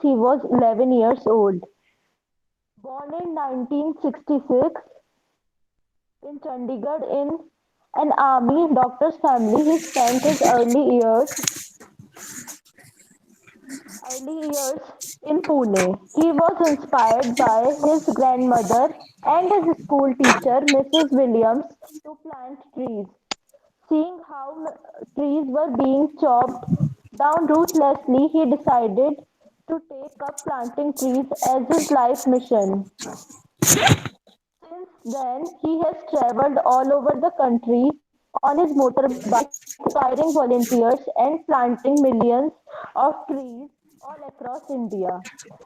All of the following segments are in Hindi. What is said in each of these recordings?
he was 11 years old. Born in 1966 in Chandigarh in an army doctor's family, he spent his early years in Pune. He was inspired by his grandmother and his school teacher, Mrs. Williams, to plant trees. Seeing how trees were being chopped down ruthlessly, he decided to take up planting trees as his life mission. Since then, he has traveled all over the country on his motorbike, inspiring volunteers and planting millions of trees all across India.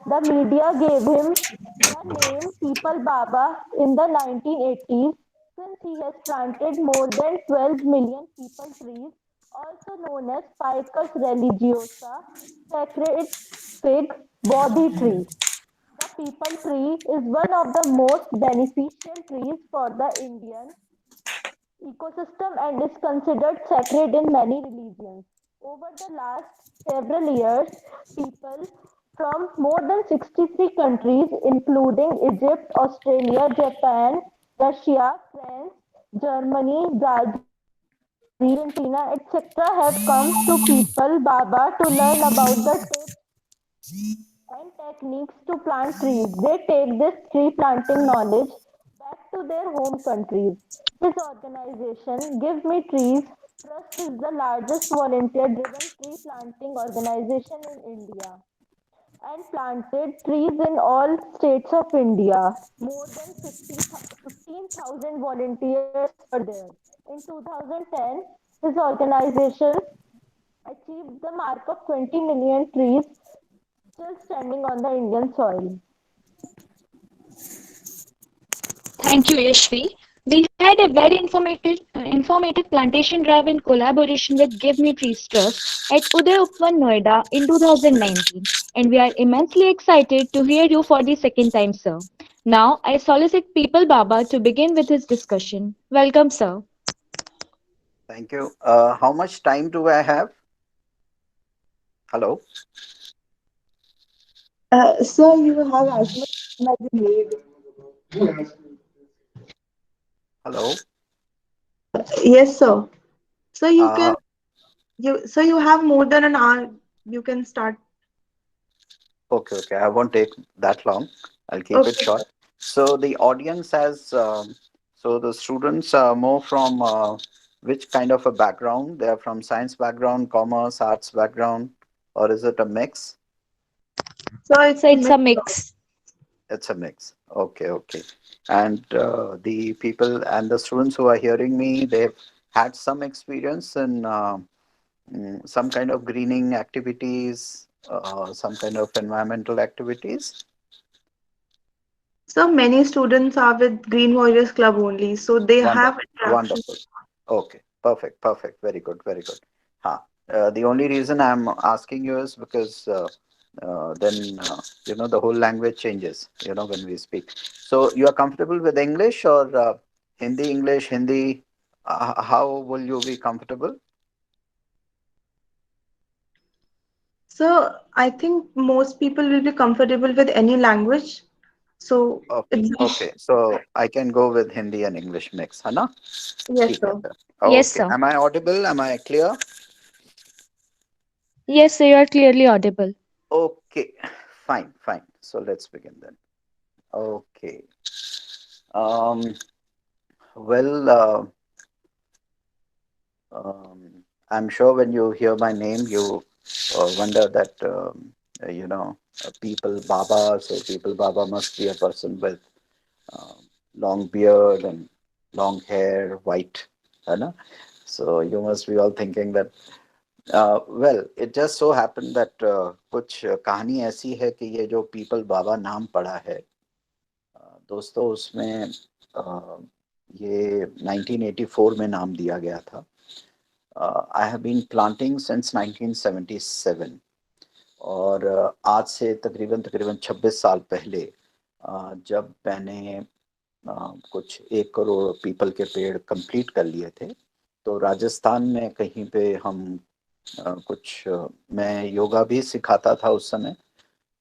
The media gave him the name People Baba in the 1980s since he has planted more than 12 million people trees, also known as Ficus religiosa, sacred fig Bodhi tree. The peepal tree is one of the most beneficial trees for the Indian ecosystem and is considered sacred in many religions. Over the last several years, people from more than 63 countries, including Egypt, Australia, Japan, Russia, France, Germany, Brazil, Argentina, etc., have come to People Baba to learn about the tips and techniques to plant trees. They take this tree planting knowledge back to their home countries. His organization, Give Me Trees Trust, is the largest volunteer driven tree planting organization in India and planted trees in all states of India. More than 15,000 volunteers were there. In 2010, his organization achieved the mark of 20 million trees still standing on the Indian soil. Thank you, Yashvi. We had a very informative plantation drive in collaboration with Give Me Trees Trust at Uday Upvan, Noida in 2019, and we are immensely excited to hear you for the second time, sir. Now, I solicit People Baba to begin with his discussion. Welcome, sir. Thank you. How much time do I have? Hello? Sir, you have as much time as you need. Hello? Yes, sir. So you can Uh, you have more than an hour. You can start. okay, okay. I won't take that long. I'll keep it Okay. short. So the audience has, so the students are more from which kind of a background? They are from science background, commerce, arts background, or is it a mix? So So it's it's a mixed. mix. It's a mix. Okay, okay. And the people and the students who are hearing me, they've had some experience in some kind of greening activities, some kind of environmental activities. So many students are with Green Warriors Club only. So they have Wonderful, interaction. wonderful. Okay, perfect, perfect. Very good, very good. Huh. The only reason I'm asking you is because then the whole language changes. When we speak. So you are comfortable with English or Hindi? English, Hindi. How will you be comfortable? So I think most people will be comfortable with any language. So Okay, it's okay. So I can go with Hindi and English mix, है ना? yes, ठीक है sir. sir. Yes, Okay. sir. Am I audible? Am I clear? Yes, sir, you are clearly audible. Okay. Fine, fine. So let's begin then. Okay. Um, well, I'm sure when you hear my name, you wonder that, people Baba. So people Baba must be a person with um, long beard and long hair, white, है ना? So you must be all thinking that. Well, it just so happened that कुछ कहानी ऐसी है कि ये जो पीपल बाबा नाम पड़ा है, दोस्तों उसमें ये 1984 में नाम दिया गया था. I have been planting since 1977 और आज से तकरीबन तकरीबन 26 साल पहले जब मैंने कुछ 1 करोड़ पीपल के पेड़ कंप्लीट कर लिए थे, तो राजस्थान में कहीं पे हम कुछ मैं योगा भी सिखाता था उस समय.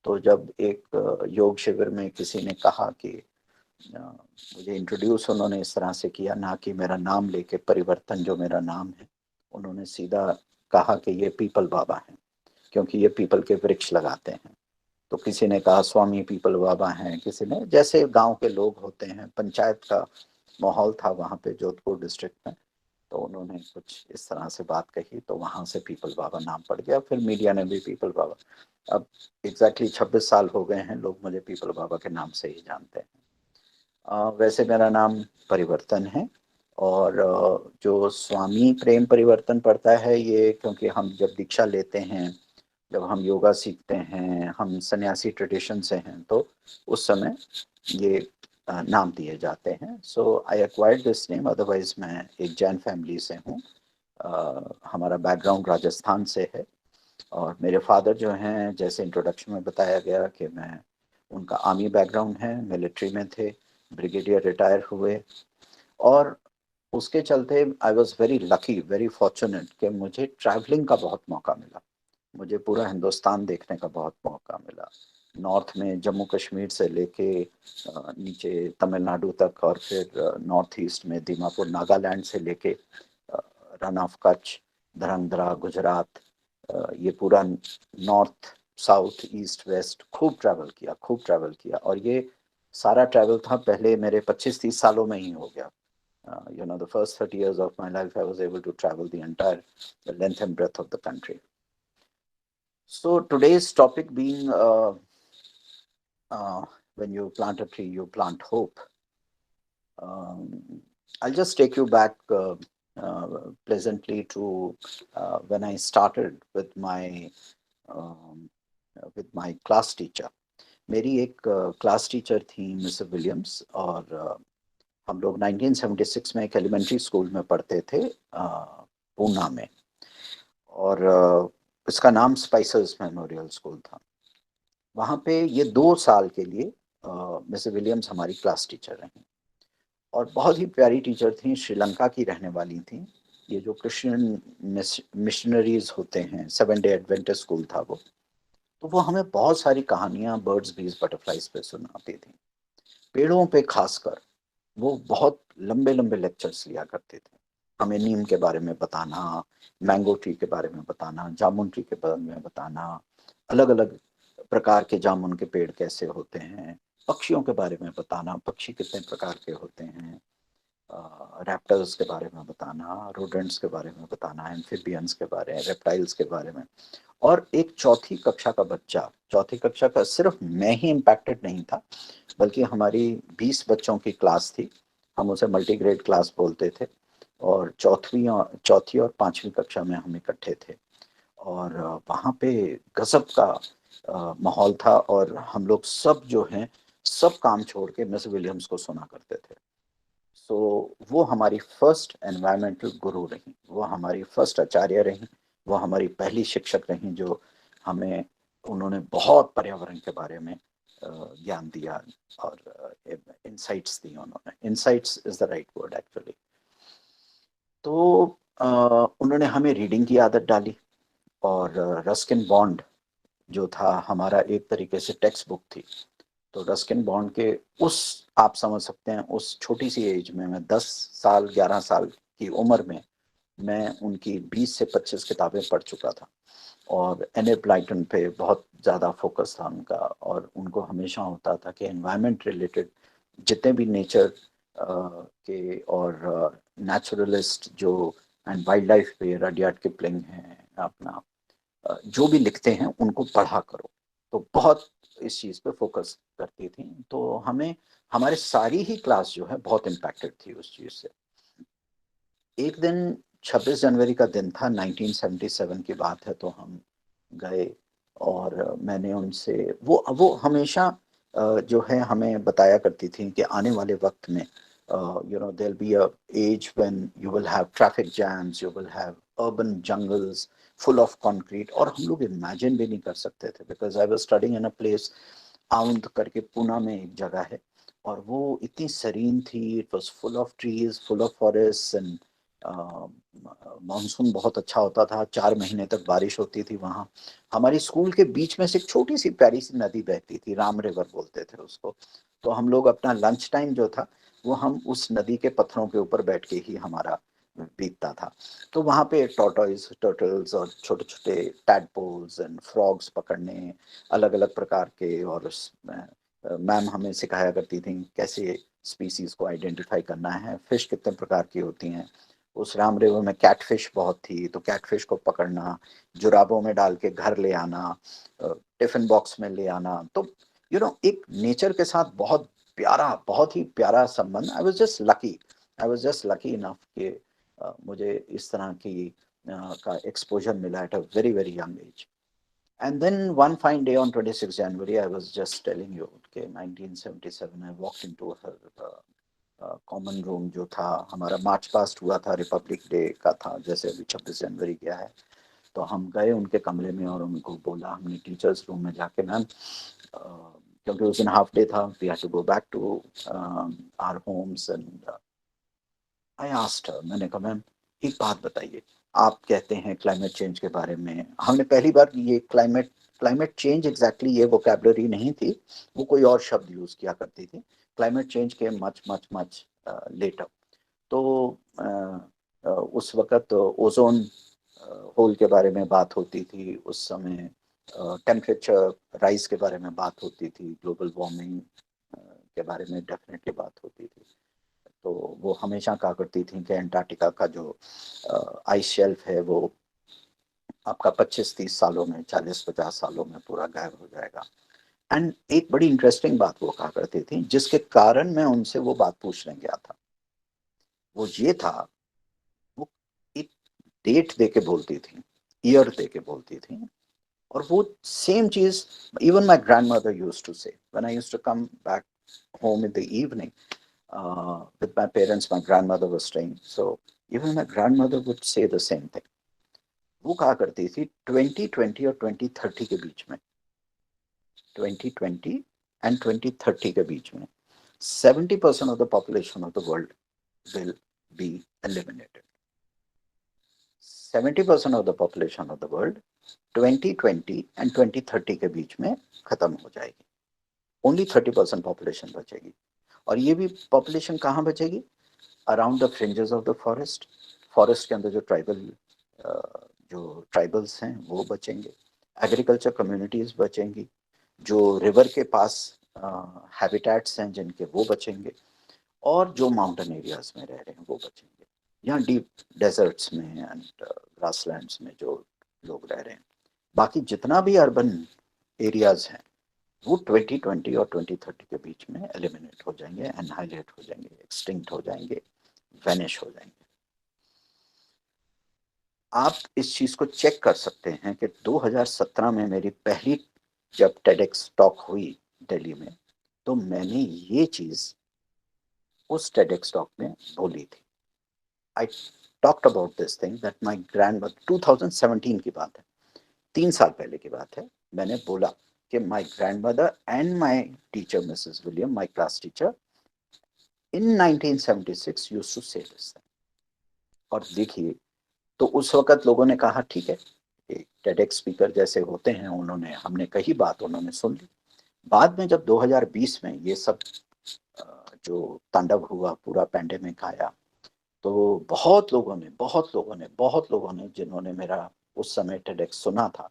तो जब एक योग शिविर में किसी ने कहा कि मुझे इंट्रोड्यूस उन्होंने इस तरह से किया, ना कि मेरा नाम लेके, परिवर्तन जो मेरा नाम है, उन्होंने सीधा कहा कि ये पीपल बाबा हैं, क्योंकि ये पीपल के वृक्ष लगाते हैं। तो किसी ने कहा स्वामी पीपल बाबा हैं, किसी ने, जैसे गांव के लोग होते हैं, पंचायत का माहौल था वहाँ पे जोधपुर डिस्ट्रिक्ट में, तो उन्होंने कुछ इस तरह से बात कही, तो वहाँ से पीपल बाबा नाम पड़ गया। फिर मीडिया ने भी पीपल बाबा, अब एग्जैक्टली 26 साल हो गए हैं, लोग मुझे पीपल बाबा के नाम से ही जानते हैं। वैसे मेरा नाम परिवर्तन है, और जो स्वामी प्रेम परिवर्तन पड़ता है, ये क्योंकि हम जब दीक्षा लेते हैं, जब हम योगा सीखते हैं, हम सन्यासी ट्रेडिशन से हैं, तो उस समय ये नाम दिए जाते हैं। सो आई एक्वायर्ड दिस नेम, अदरवाइज मैं एक जैन फैमिली से हूँ। हमारा बैकग्राउंड राजस्थान से है, और मेरे फादर जो हैं, जैसे इंट्रोडक्शन में बताया गया कि मैं, उनका आर्मी बैकग्राउंड है, मिलिट्री में थे, ब्रिगेडियर रिटायर हुए, और उसके चलते I was very lucky, very fortunate कि मुझे ट्रैवलिंग का बहुत मौका मिला, मुझे पूरा हिंदुस्तान देखने का बहुत मौका मिला। नॉर्थ में जम्मू कश्मीर से लेके नीचे तमिलनाडु तक, और फिर नॉर्थ ईस्ट में दीमापुर नागालैंड से लेके रन ऑफ कच्छ, धरंगधरा, गुजरात, ये पूरा नॉर्थ साउथ ईस्ट वेस्ट खूब ट्रैवल किया, खूब ट्रैवल किया। और ये सारा ट्रैवल था पहले मेरे 25-30 सालों में ही हो गया। The first 30 years of my life, I was able to travel the entire length and breadth of the country. So today's topic being when you plant a tree, you plant hope. I'll just take you back pleasantly to when I started with my class teacher. मेरी एक क्लास टीचर थी मिस विलियम्स, और हम लोग 1976 में एक एलिमेंट्री स्कूल में पढ़ते थे पूना में, और इसका नाम स्पाइसर्स मेमोरियल स्कूल था। वहाँ पे ये 2 साल के लिए मिस विलियम्स हमारी क्लास टीचर रहीं, और बहुत ही प्यारी टीचर थी, श्रीलंका की रहने वाली थी। ये जो क्रिश्चियन मिशनरीज होते हैं, 7 डे एडवेंटिस्ट स्कूल था वो, तो वो हमें बहुत सारी कहानियां बर्ड्स बीज बटरफ्लाइज पे सुनाती थी। पेड़ों पे खासकर वो बहुत लंबे लंबे लेक्चर्स लिया करते थे, हमें नीम के बारे में बताना, मैंगो ट्री के बारे में बताना, जामुन ट्री के बारे में बताना, अलग अलग प्रकार के जामुन के पेड़ कैसे होते हैं, पक्षियों के बारे में बताना, पक्षी कितने प्रकार के होते हैं, रैप्टर्स के बारे में बताना, रोडेंट्स के बारे में बताना, एम्फिबियंस के बारे में, रेप्टाइल्स के बारे में। और एक चौथी कक्षा का बच्चा, चौथी कक्षा का सिर्फ मैं ही इम्पैक्टेड नहीं था, बल्कि हमारी 20 बच्चों की क्लास थी, हम उसे मल्टीग्रेड क्लास बोलते थे, और चौथी और 5वीं कक्षा में हम इकट्ठे थे, और वहाँ पे गजब का माहौल था, और हम लोग सब जो हैं, सब काम छोड़ के मिस विलियम्स को सुना करते थे। सो वो हमारी फर्स्ट एनवायरमेंटल गुरु रही, वो हमारी फर्स्ट आचार्य रही, वो हमारी पहली शिक्षक रही, जो हमें, उन्होंने बहुत पर्यावरण के बारे में ज्ञान दिया, और इंसाइट्स दी उन्होंने। Insights is the right word actually. तो उन्होंने हमें रीडिंग की आदत डाली, और रस्किन बॉन्ड जो था हमारा एक तरीके से टेक्स्ट बुक थी। तो रस्किन बॉन्ड के उस, आप समझ सकते हैं, उस छोटी सी एज में, मैं 10 साल 11 साल की उम्र में मैं उनकी 20 से 25 किताबें पढ़ चुका था, और एन.ए. ब्लाइटन पे बहुत ज़्यादा फोकस था उनका, और उनको हमेशा होता था कि एनवायरनमेंट रिलेटेड जितने भी नेचर के और नेचुरलिस्ट जो एंड वाइल्ड लाइफ पे रडियार्ड किपलिंग हैं, अपना जो भी लिखते हैं उनको पढ़ा करो। तो बहुत इस चीज़ पे फोकस करती थी, तो हमें, हमारे सारी ही क्लास जो है बहुत इम्पैक्टेड थी उस चीज़ से। एक दिन 26 जनवरी का दिन था, 1977 की बात है, तो हम गए, और मैंने उनसे, वो हमेशा जो है हमें बताया करती थी कि आने वाले वक्त में there'll be a age when you will have traffic jams, you will have urban jungles full of concrete, और हम लोग इमेजिन भी नहीं कर सकते थे, because I was studying in a place around करके, पुणे में एक जगह है, और वो इतनी सरीन थी, it was full of trees, full of forest, monsoon बहुत अच्छा होता था, 4 महीने तक बारिश होती थी वहाँ। हमारी स्कूल के बीच में से एक छोटी सी प्यारी सी नदी बहती थी, राम रिवर बोलते थे उसको। तो हम लोग अपना लंच टाइम जो था वो हम उस नदी के पत्थरों के ऊपर बैठ के ही हमारा बीतता था। तो वहाँ पे टॉर्टोइज, टर्टल्स और छोटे छोटे टैडपोल्स एंड फ्रॉग्स पकड़ने, अलग अलग प्रकार के, और मैम हमें सिखाया करती थी कैसे स्पीसीज को आइडेंटिफाई करना है, फिश कितने प्रकार की होती हैं। उस राम रिवर में कैटफिश बहुत थी, तो कैटफिश को पकड़ना, जुराबों में डाल के घर ले आना, टिफिन बॉक्स में ले आना। तो एक नेचर के साथ बहुत प्यारा, बहुत ही प्यारा संबंध। I was just lucky enough कि मुझे इस तरह की का एक्सपोजर मिला at a very very young age. And then one fine day on 26 January, I was just telling you, okay, 1977, I walked into her common room जो था हमारा, मार्च पास्ट हुआ था, रिपब्लिक डे का था, जैसे अभी 26 जनवरी गया है। तो हम गए उनके कमरे में और उनको बोला, हमने टीचर्स रूम में जाके, मैम क्योंकि उस दिन हाफ डे था, we had to go back to our homes, and I asked her, मैंने कहा मैम एक बात बताइए, आप कहते हैं क्लाइमेट चेंज के बारे में, हमने पहली बार ये क्लाइमेट चेंज एग्जैक्टली ये वोकैबुलरी नहीं थी, वो कोई और शब्द यूज किया करती थी। क्लाइमेट चेंज के मच मच मच लेटर। तो उस वक्त ओजोन होल के बारे में बात होती थी, उस समय टेम्परेचर राइज के बारे में बात होती थी, ग्लोबल वार्मिंग के बारे में डेफिनेटली बात होती थी। तो वो हमेशा कहा करती थी कि अंटार्कटिका का जो आइस शेल्फ है वो आपका 25-30 सालों में, 40-50 सालों में पूरा गायब हो जाएगा। एंड एक बड़ी इंटरेस्टिंग बात वो कहा करती थी, जिसके कारण मैं उनसे वो बात पूछने गया था, वो ये था, वो एक डेट दे के बोलती थी, ईयर दे के बोलती थी। और वो सेम चीज even my grandmother use to say when I used to come back home in the evening with my parents. My grandmother was staying, so even my grandmother would say the same thing. वो कहा करती थी 2020 और 2030 के बीच में, 2020 and 2030 के बीच में 70% of the population of the world will be eliminated. 70% of the population of the world 2020 and 2030 के बीच में खत्म हो जाएगी। ओनली 30% पॉपुलेशन बचेगी। और ये भी पॉपुलेशन कहाँ बचेगी? Around the fringes of the forest. Forest के अंदर जो ट्राइबल्स हैं वो बचेंगे, एग्रीकल्चर कम्युनिटीज बचेंगी, जो रिवर के पास हैबिटेट्स हैं जिनके, वो बचेंगे, और जो माउंटेन एरियाज में रह रहे हैं वो बचेंगे। यहाँ डीप डेजर्ट्स में एंड ग्रासलैंड्स में जो लोग रह रहे हैं, बाकी जितना भी अर्बन एरियाज हैं वो 2020 और 2030 के बीच में एलिमिनेट हो जाएंगे, एनहाइलेट हो जाएंगे, एक्सटिंक्ट हो जाएंगे, वैनिश हो जाएंगे। आप इस चीज को चेक कर सकते हैं कि 2017 में मेरी पहली जब टेडेक्स टॉक हुई दिल्ली में, तो मैंने ये चीज उस टेडेक्स टॉक में बोली थी। I talked about this thing that my grandmother, 2017 की बात है, 3 साल पहले की बात है। मैंने बोला कि my grandmother and my teacher Mrs William, my class teacher, in 1976 used to say this. और देखिए, तो उस वक्त लोगों ने कहा ठीक है, एक टेडेक्स स्पीकर जैसे होते हैं, उन्होंने, हमने कही बात, उन्होंने सुन ली। बाद में जब 2020 में ये सब जो तांडव हुआ, पूरा पैंडेमिक आया, तो बहुत लोगों ने जिन्होंने मेरा उस समय टेडेक्स सुना था,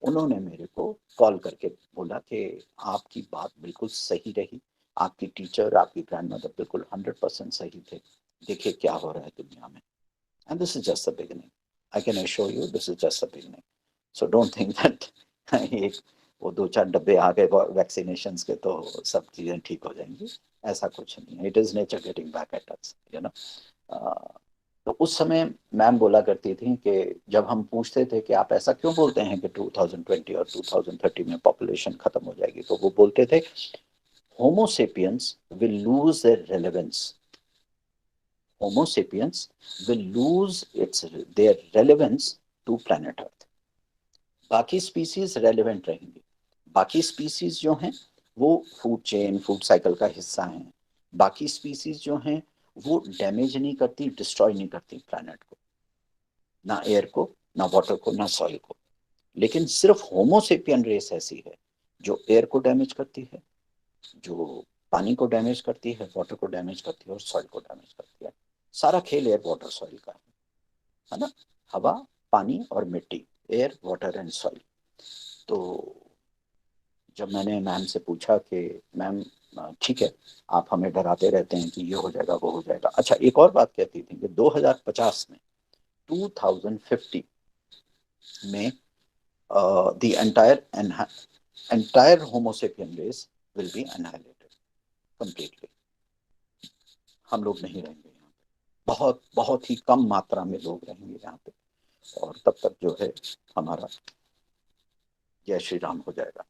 उन्होंने मेरे को कॉल करके बोला कि आपकी बात बिल्कुल सही रही, आपकी टीचर, आपकी ग्रैंडमदर बिल्कुल 100% सही थे, देखिए क्या हो रहा है दुनिया में। And this is just the beginning, I can assure you, this is just the beginning. So don't think that एक वो 2-4 डब्बे आ गए वैक्सीनेशन के तो सब चीजें ठीक हो जाएंगी, ऐसा कुछ नहीं है। It is nature getting back at us, you know. तो उस समय मैम बोला करती थी कि जब हम पूछते थे कि आप ऐसा क्यों बोलते हैं कि 2020 और 2030 में पॉपुलेशन खत्म हो जाएगी, तो वो बोलते थे homo sapiens will lose their relevance, homo sapiens will lose their relevance to planet Earth. बाकी स्पीसीज रेलेवेंट रहेंगी, बाकी स्पीसीज जो हैं वो फूड चेन, फूड साइकिल का हिस्सा हैं, बाकी स्पीसीज जो हैं वो डैमेज नहीं करती, डिस्ट्रॉय नहीं करती प्लैनेट को, ना एयर को, ना वाटर को, ना सॉइल को। लेकिन सिर्फ होमोसेपियन रेस ऐसी है जो एयर को डैमेज करती है, जो पानी को डैमेज करती है, वाटर को डैमेज करती है और सॉइल को डैमेज करती है। सारा खेल एयर वाटर सॉइल का है ना। हवा, पानी और मिट्टी, एयर वाटर एंड सॉइल। तो जब मैंने मैम से पूछा कि मैम ठीक है, आप हमें डराते रहते हैं कि ये हो जाएगा वो हो जाएगा। अच्छा, एक और बात कहती थी कि 2050 में, 2050 में the entire Homo sapien race will be annihilated completely. हम लोग नहीं रहेंगे यहाँ पे, बहुत बहुत ही कम मात्रा में लोग रहेंगे यहाँ पे, और तब तक जो है हमारा जय श्री राम हो जाएगा।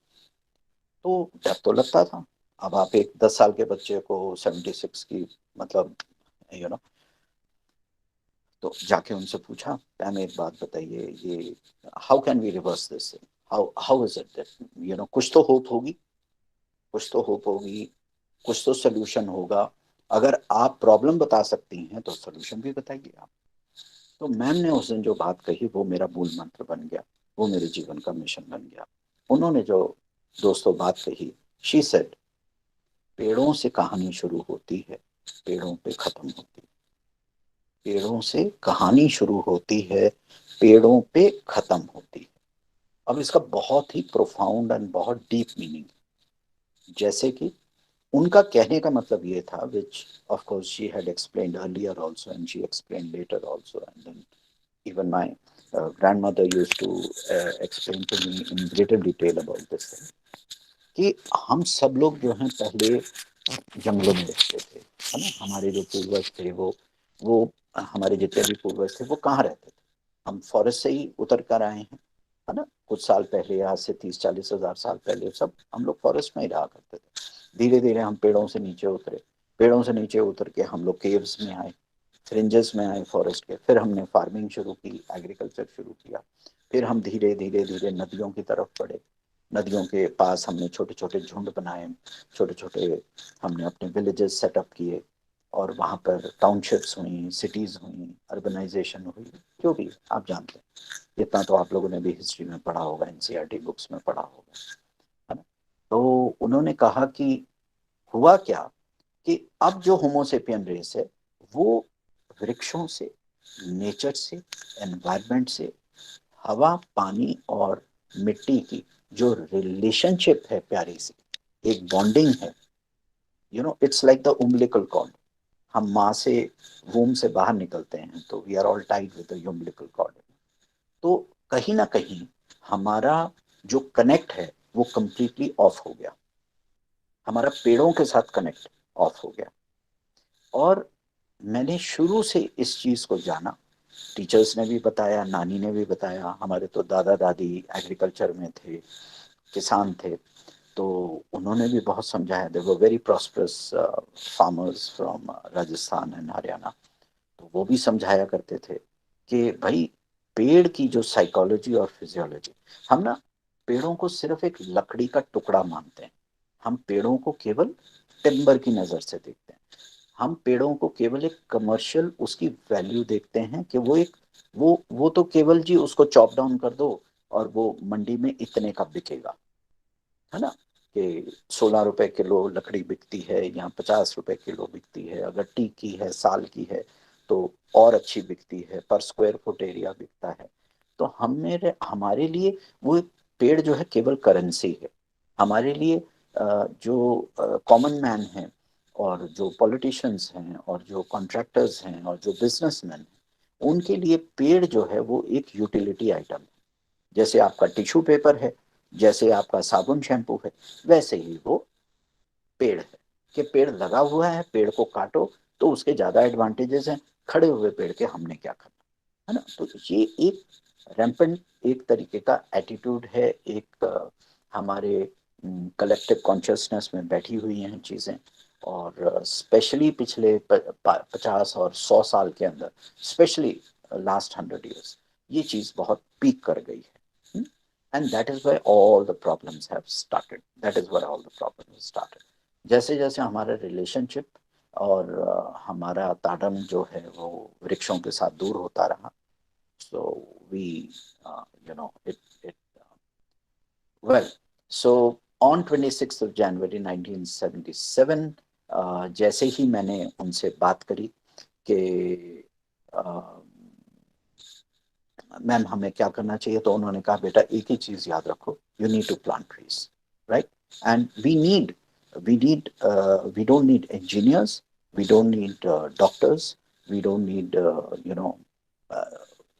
तो डर तो लगता था। अब आप एक 10 साल के बच्चे को 76 की मतलब यू नो, तो जाके उनसे पूछा, मैम एक बात बताइए, ये how can we reverse this, how how is it that कुछ तो होप होगी, कुछ तो होप होगी, कुछ तो सोल्यूशन होगा। अगर आप प्रॉब्लम बता सकती हैं तो सोल्यूशन भी बताइए आप। तो मैम ने उस दिन जो बात कही वो मेरा मूल मंत्र बन गया, वो मेरे जीवन का मिशन बन गया। उन्होंने जो दोस्तों बात कही, शी सेड, पेड़ों से कहानी शुरू होती है, पेड़ों पे खत्म होती है। पेड़ों से कहानी शुरू होती है, पेड़ों पे खत्म होती है। अब इसका बहुत ही प्रोफाउंड एंड बहुत डीप मीनिंग है। जैसे कि उनका कहने का मतलब ये था, which of course she had explained earlier also and she explained later also, and then even my grandmother used to explain to me in greater detail about this thing, कि हम सब लोग जो हैं पहले जंगलों में रहते थे, है ना। हमारे जो पूर्वज थे वो हमारे जितने भी पूर्वज थे वो कहाँ रहते थे, हम फॉरेस्ट से ही उतर कर आए हैं, है ना। कुछ साल पहले, आज से 30-40 हज़ार साल पहले सब हम लोग फॉरेस्ट में ही रहा करते थे। धीरे धीरे हम पेड़ों से नीचे उतरे, पेड़ों से नीचे उतर के हम लोग केव्स में आए, फ्रिंजेस में आए फॉरेस्ट के, फिर हमने फार्मिंग शुरू की, एग्रीकल्चर शुरू किया, फिर हम धीरे धीरे धीरे नदियों की तरफ बढ़े। नदियों के पास हमने छोटे छोटे झुंड बनाए, छोटे छोटे हमने अपने विलेजेस सेटअप किए, और वहाँ पर टाउनशिप्स हुई, सिटीज़ हुई, अर्बनाइजेशन हुई, जो भी आप जानते हैं। इतना तो आप लोगों ने भी हिस्ट्री में पढ़ा होगा, एनसीईआरटी बुक्स में पढ़ा होगा, है ना। तो उन्होंने कहा कि हुआ क्या, कि अब जो होमोसेपियन रेस है वो वृक्षों से, नेचर से, एनवायरनमेंट से, हवा, पानी और मिट्टी की जो रिलेशनशिप है प्यारी सी, एक बॉन्डिंग है, it's like the umbilical cord. हम माँ से, वूम से बाहर निकलते हैं तो we are all tied with the umbilical cord. तो कहीं ना कहीं हमारा जो कनेक्ट है वो कंप्लीटली ऑफ हो गया, हमारा पेड़ों के साथ कनेक्ट ऑफ हो गया। और मैंने शुरू से इस चीज को जाना, टीचर्स ने भी बताया, नानी ने भी बताया, हमारे तो दादा दादी एग्रीकल्चर में थे, किसान थे, तो उन्होंने भी बहुत समझाया। They were very prosperous farmers from Rajasthan and Haryana. तो वो भी समझाया करते थे कि भाई, पेड़ की जो साइकोलॉजी और फिजियोलॉजी, हम ना पेड़ों को सिर्फ एक लकड़ी का टुकड़ा मानते हैं, हम पेड़ों को केवल टिम्बर की नज़र से देखते हैं, हम पेड़ों को केवल एक कमर्शियल उसकी वैल्यू देखते हैं कि वो एक, वो तो केवल जी उसको चॉप डाउन कर दो और वो मंडी में इतने का बिकेगा, है ना। कि 16 रुपए किलो लकड़ी बिकती है या 50 रुपए किलो बिकती है, अगर टीक की है, साल की है तो और अच्छी बिकती है, पर स्क्वायर फुट एरिया बिकता है। तो हमारे लिए वो पेड़ जो है केवल करेंसी है। हमारे लिए जो कॉमन मैन है, और जो पॉलिटिशियंस हैं, और जो कॉन्ट्रैक्टर्स हैं, और जो बिजनेसमैन हैं, उनके लिए पेड़ जो है वो एक यूटिलिटी आइटम है। जैसे आपका टिश्यू पेपर है, जैसे आपका साबुन शैम्पू है, वैसे ही वो पेड़ है। कि पेड़ लगा हुआ है, पेड़ को काटो तो उसके ज्यादा एडवांटेजेस हैं, खड़े हुए पेड़ के हमने क्या करना, है ना। तो ये एक रैम्पेंट एक तरीके का एटीट्यूड है, एक हमारे कलेक्टिव कॉन्शियसनेस में बैठी हुई हैं चीजें। और स्पेशली पिछले 50 और 100 साल के अंदर, स्पेशली लास्ट 100 years, ये चीज बहुत पीक कर गई है। And that is why all the problems have started, that is why all the problems started. जैसे जैसे हमारा रिलेशनशिप और हमारा ताडन जो है वो वृक्षों के साथ दूर होता रहा. So we, it well. So on 26th of January 1977, जैसे ही मैंने उनसे बात करी कि मैम हमें क्या करना चाहिए, तो उन्होंने कहा बेटा एक ही चीज याद रखो, you need to plant trees, right. And we need we don't need engineers, we don't need doctors, we don't need you know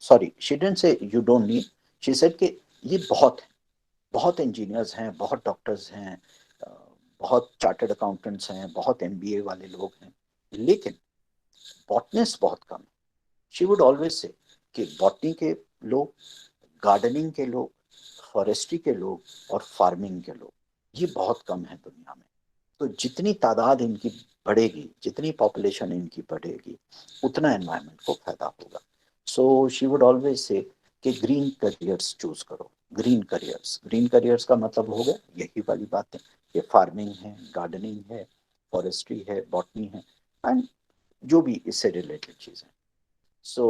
sorry, she didn't say you don't need, she said कि ये बहुत है, बहुत इंजीनियर्स हैं, बहुत डॉक्टर्स हैं, बहुत चार्टर्ड अकाउंटेंट्स हैं, बहुत एमबीए वाले लोग हैं, लेकिन बॉटनिस्ट बहुत कम है. शी वुड ऑलवेज से कि बॉटनी के लोग, गार्डनिंग के लोग, फॉरेस्ट्री के लोग और फार्मिंग के लोग, ये बहुत कम है दुनिया में. तो जितनी तादाद इनकी बढ़ेगी, जितनी पॉपुलेशन इनकी बढ़ेगी, उतना एनवायरनमेंट को फायदा होगा. So she would always say कि ग्रीन करियर्स चूज करो, ग्रीन करियर्स. ग्रीन करियर्स का मतलब हो गया यही वाली बातें, ये फार्मिंग है, गार्डनिंग है, फॉरेस्ट्री है, बॉटनी है, एंड जो भी इससे रिलेटेड चीज़ें. सो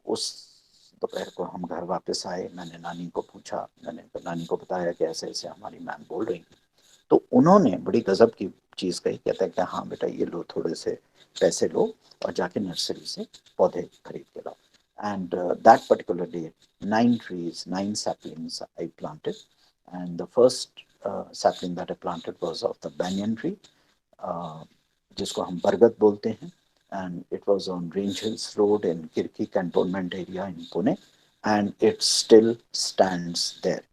उस दोपहर को हम घर वापस आए, मैंने नानी को पूछा, मैंने नानी को बताया कि ऐसे ऐसे हमारी मैम बोल रही थी. तो उन्होंने बड़ी गजब की चीज़ कही, कहते हैं कि हाँ बेटा ये लो, थोड़े से पैसे लो और जाके नर्सरी से पौधे खरीद के लाओ. And that particular day 9 trees, 9 saplings I planted. And the first sapling that I planted was of the banyan tree, uh, जिसको हम बरगद बोलते हैं. And it was on Range Hills Road in Kirki Cantonment area in Pune, and it still stands there.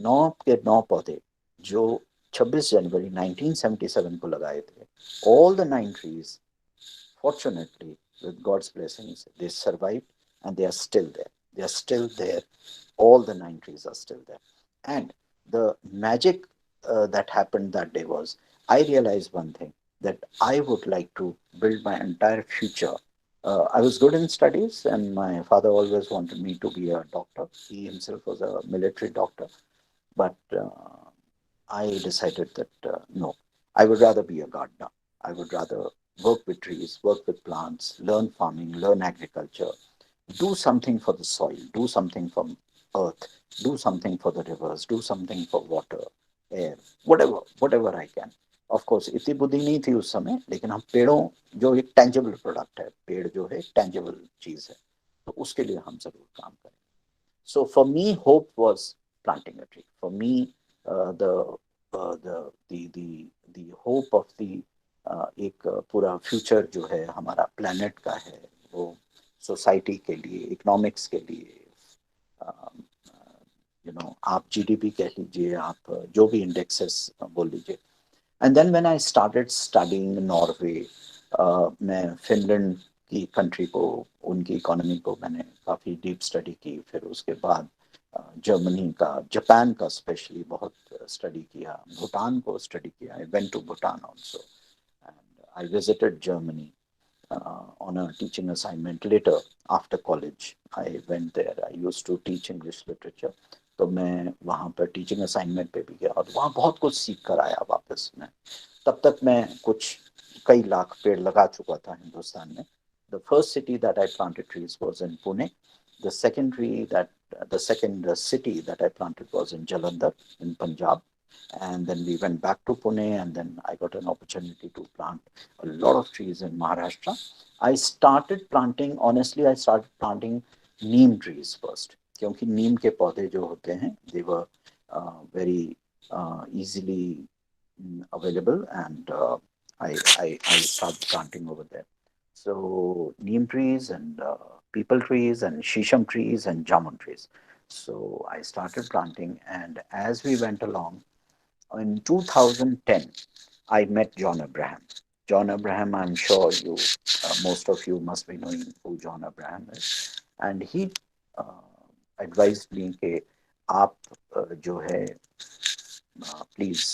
9 के 9 पौधे जो 26 जनवरी 1977 को लगाए थे, all the 9 trees, fortunately, with God's blessings, they survived and they are still there. They are still there. All the 9 trees are still there. And the magic that happened that day was, I realized one thing, that I would like to build my entire future. I was good in studies, and my father always wanted me to be a doctor. He himself was a military doctor. But I decided that no, I would rather be a gardener. I would rather work with trees, work with plants, learn farming, learn agriculture, do something for the soil, do something for earth, do something for the rivers, do something for water, air, whatever I can. Of course इतनी बुद्धि नहीं थी उस समय, लेकिन हम पेड़ों, जो एक टेंजिबल प्रोडक्ट है, पेड़ जो है टेंजिबल चीज है, तो उसके लिए हम जरूर काम करें. So for me, hope was planting a tree. For me, the hope of the एक पूरा फ्यूचर जो है हमारा प्लेनेट का है, वो सोसाइटी के लिए, इकोनॉमिक्स के लिए, आप जीडीपी कह लीजिए, आप जो भी इंडेक्सेस बोल लीजिए. And then when I started studying Norway, मैं फिनलैंड की कंट्री को, उनकी इकोनॉमी को मैंने काफ़ी डीप स्टडी की. फिर उसके बाद जर्मनी का, जापान का स्पेशली बहुत स्टडी किया, भूटान को स्टडी किया. I went to Bhutan also, and I visited Germany on a teaching assignment later after college. I went there. I used to teach English literature. तो मैं वहाँ पर टीचिंग असाइनमेंट पे भी गया और वहाँ बहुत कुछ सीख कर आया वापस में. तब तक मैं कुछ कई लाख पेड़ लगा चुका था हिंदुस्तान में. The first city that I planted trees was in Pune. The second tree that the second city that I planted was in Jalandhar in Punjab. And then we went back to Pune, and then I got an opportunity to plant a lot of trees in Maharashtra. I started planting, honestly, I started planting neem trees first. क्योंकि नीम के पौधे जो होते हैं, they were very easily available, and I started planting over there. So neem trees and people trees and shisham trees and jamun trees. So I started planting, and as we went along, in 2010, I met John Abraham. John Abraham, I'm sure you, most of you must be knowing who John Abraham is. And he uh, advised me कि आप जो है प्लीज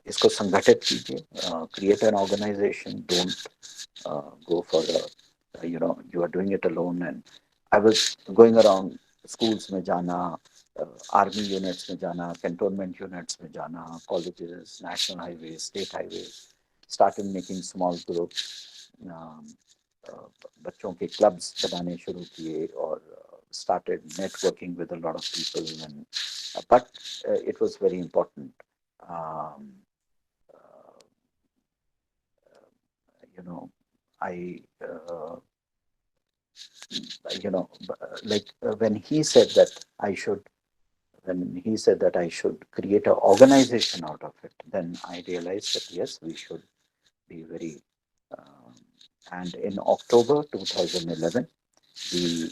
इसको संगठित कीजिए, create an organization, don't go for you are doing it alone. And I was going around schools में जाना, आर्मी यूनिट्स में जाना, कैंटोनमेंट यूनिट्स में जाना, colleges, national highway, state highway, started making small groups, बच्चों के clubs बनाने शुरू किए और started networking with a lot of people, and but it was very important. Um, uh, you know, I like when he said that I should when he said that I should create an organization out of it, then I realized that yes, we should be very. Um, and in October 2011, we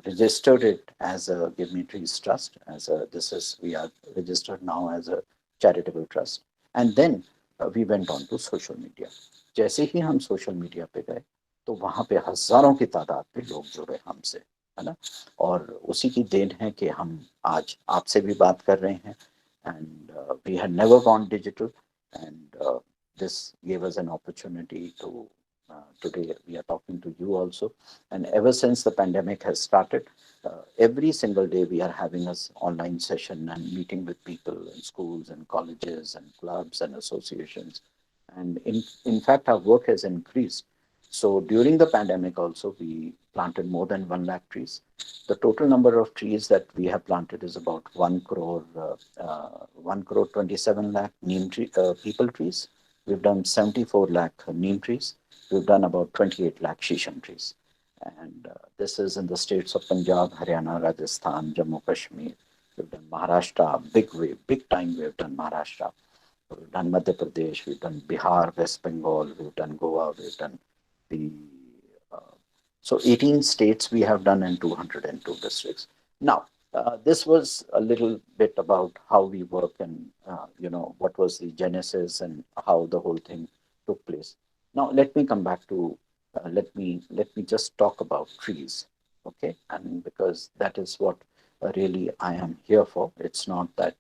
registered it as a Give Me Trees Trust. We are registered now as a charitable trust. And then we went on to social media. जैसे ही हम सोशल मीडिया पे गए तो वहाँ पे हजारों की तादाद में लोग जुड़े हमसे, है ना। और उसी की देन है कि हम आज आपसे भी बात कर रहे हैं, and we had never gone digital, and this gave us an opportunity to today we are talking to you also. And ever since the pandemic has started, every single day we are having an online session and meeting with people in schools and colleges and clubs and associations. And in fact, our work has increased. So during the pandemic also, we planted more than 1 lakh trees. The total number of trees that we have planted is about 1 crore 27 lakh people trees. We've done 74 lakh neem trees. We've done about 28 lakh shisham trees. And this is in the states of Punjab, Haryana, Rajasthan, Jammu Kashmir. We've done Maharashtra, big time we've done Maharashtra. We've done Madhya Pradesh, we've done Bihar, West Bengal, we've done Goa, we've done the so 18 states we have done in 202 districts. Now, this was a little bit about how we work and what was the genesis and how the whole thing took place. Now, let me come back to let me just talk about trees, okay? And because that is what really I am here for. It's not that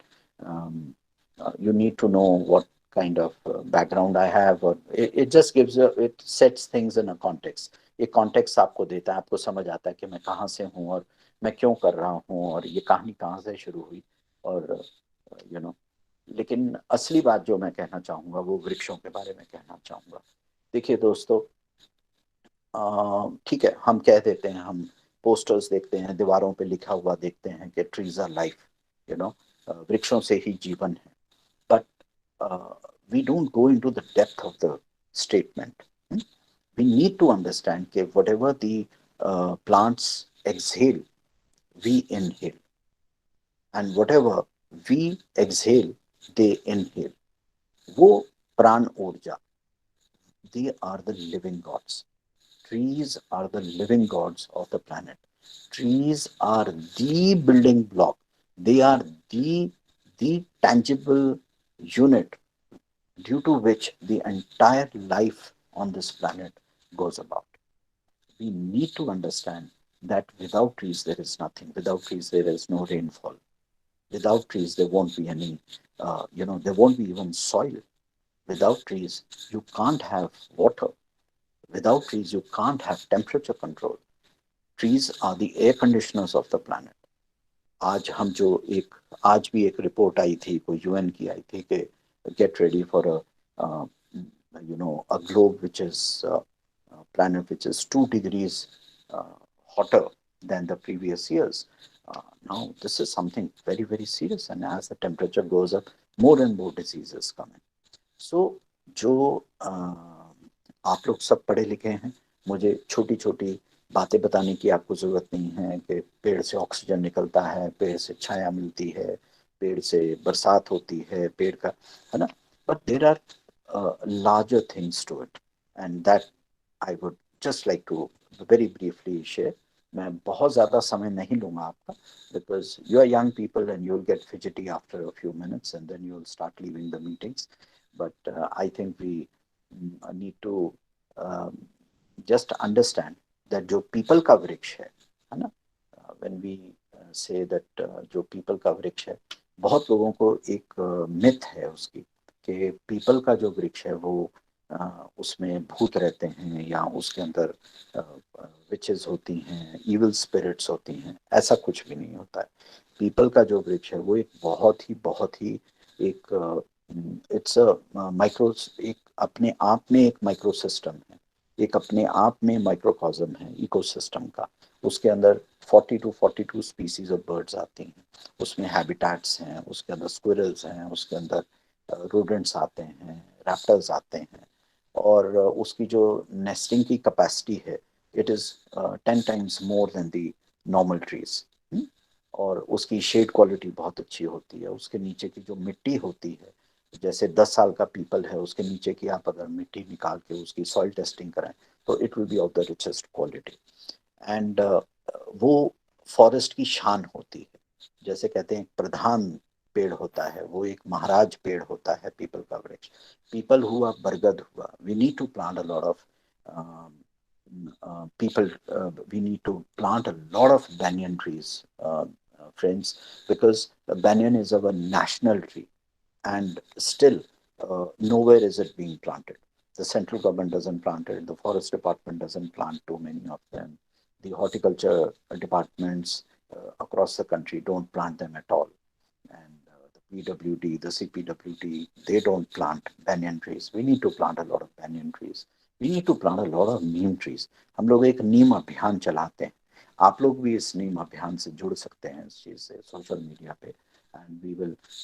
you need to know what kind of background I have, or it just it sets things in a context. ये कॉन्टेक्स्ट आपको देता है, आपको समझ आता है कि मैं कहाँ से हूँ और मैं क्यों कर रहा हूँ और ये कहानी कहाँ से शुरू हुई, और यू नो लेकिन असली बात जो मैं कहना चाहूँगा वो वृक्षों के बारे में कहना चाहूँगा। देखिए दोस्तों, ठीक है, हम कह देते हैं, हम पोस्टर्स देखते हैं, दीवारों पे लिखा हुआ देखते हैं कि trees are life, you know वृक्षों से ही जीवन है, but we don't go into the depth of the statement. We need to understand that whatever the plants exhale, we inhale, and whatever we exhale, they inhale. वो प्राण ऊर्जा, they are the living gods. Trees are the living gods of the planet. Trees are the building block. They are the tangible unit due to which the entire life on this planet goes about. We need to understand that without trees there is nothing. Without trees there is no rainfall. Without trees there won't be any, there won't be even soil. Without trees you can't have water. Without trees you can't have temperature control. Trees are the air conditioners of the planet. आज भी एक रिपोर्ट आई थी, कोई यूएन की आई थी कि get ready for a globe which is planet which is 2 degrees hotter than the previous years. Now this is something very very serious, and as the temperature goes up, more and more diseases come in. So जो आप लोग सब पढ़े लिखे हैं, मुझे छोटी छोटी बातें बताने की आपको जरूरत नहीं है कि पेड़ से ऑक्सीजन निकलता है, पेड़ से छाया मिलती है, पेड़ से बरसात होती है, पेड़ का, है ना। But there are larger things to it, and that I would just like to very briefly share. मैं बहुत ज़्यादा समय नहीं लूँगा आपका, because you are young people and you'll get fidgety after a few minutes and then you'll start leaving the meetings. But I think we need to just understand that जो पीपल का वृक्ष है ना, when we say that जो पीपल का वृक्ष है, बहुत लोगों को एक मिथ है उसकी कि पीपल का जो वृक्ष है वो उसमें भूत रहते हैं या उसके अंदर विचेस होती हैं, इविल स्पिरिट्स होती हैं। ऐसा कुछ भी नहीं होता है। पीपल का जो वृक्ष है वो एक बहुत ही एक इट्स अ माइक्रो, एक अपने आप में एक माइक्रो सिस्टम है, एक अपने आप में माइक्रोकॉज्म है इकोसिस्टम का। उसके अंदर 42 स्पीसीज ऑफ बर्ड्स आती हैं, उसमें हैबिटेट्स हैं, उसके अंदर स्क्विरल्स हैं, उसके अंदर रोडेंट्स आते हैं, रैप्टर्स आते हैं, और उसकी जो नेस्टिंग की कैपेसिटी है, it is 10 times more than the normal trees. और उसकी शेड क्वालिटी बहुत अच्छी होती है, उसके नीचे की जो मिट्टी होती है, जैसे 10 साल का पीपल है, उसके नीचे की आप अगर मिट्टी निकाल के उसकी सॉइल टेस्टिंग कराएं तो it will be of the richest quality. And वो फॉरेस्ट की शान होती है। जैसे कहते हैं प्रधान पेड़ होता है, वो एक महाराज पेड़ होता है पीपल का वृक्ष। पीपल हुआ, बरगद हुआ, we need to plant a lot of people, we need to plant a lot of banyan trees, friends, because the banyan is our national tree, and still nowhere is it being planted. The central government doesn't plant it, the forest department doesn't plant too many of them, the horticulture departments across the country don't plant them at all, and the PWD, the CPWD, they don't plant banyan trees. We need to plant a lot of banyan trees. We need to plant a lot of neem trees. हम लोग एक नीम अभियान चलाते हैं, आप लोग भी इस नीम अभियान से जुड़ सकते हैं इस चीज़ से सोशल मीडिया पे, and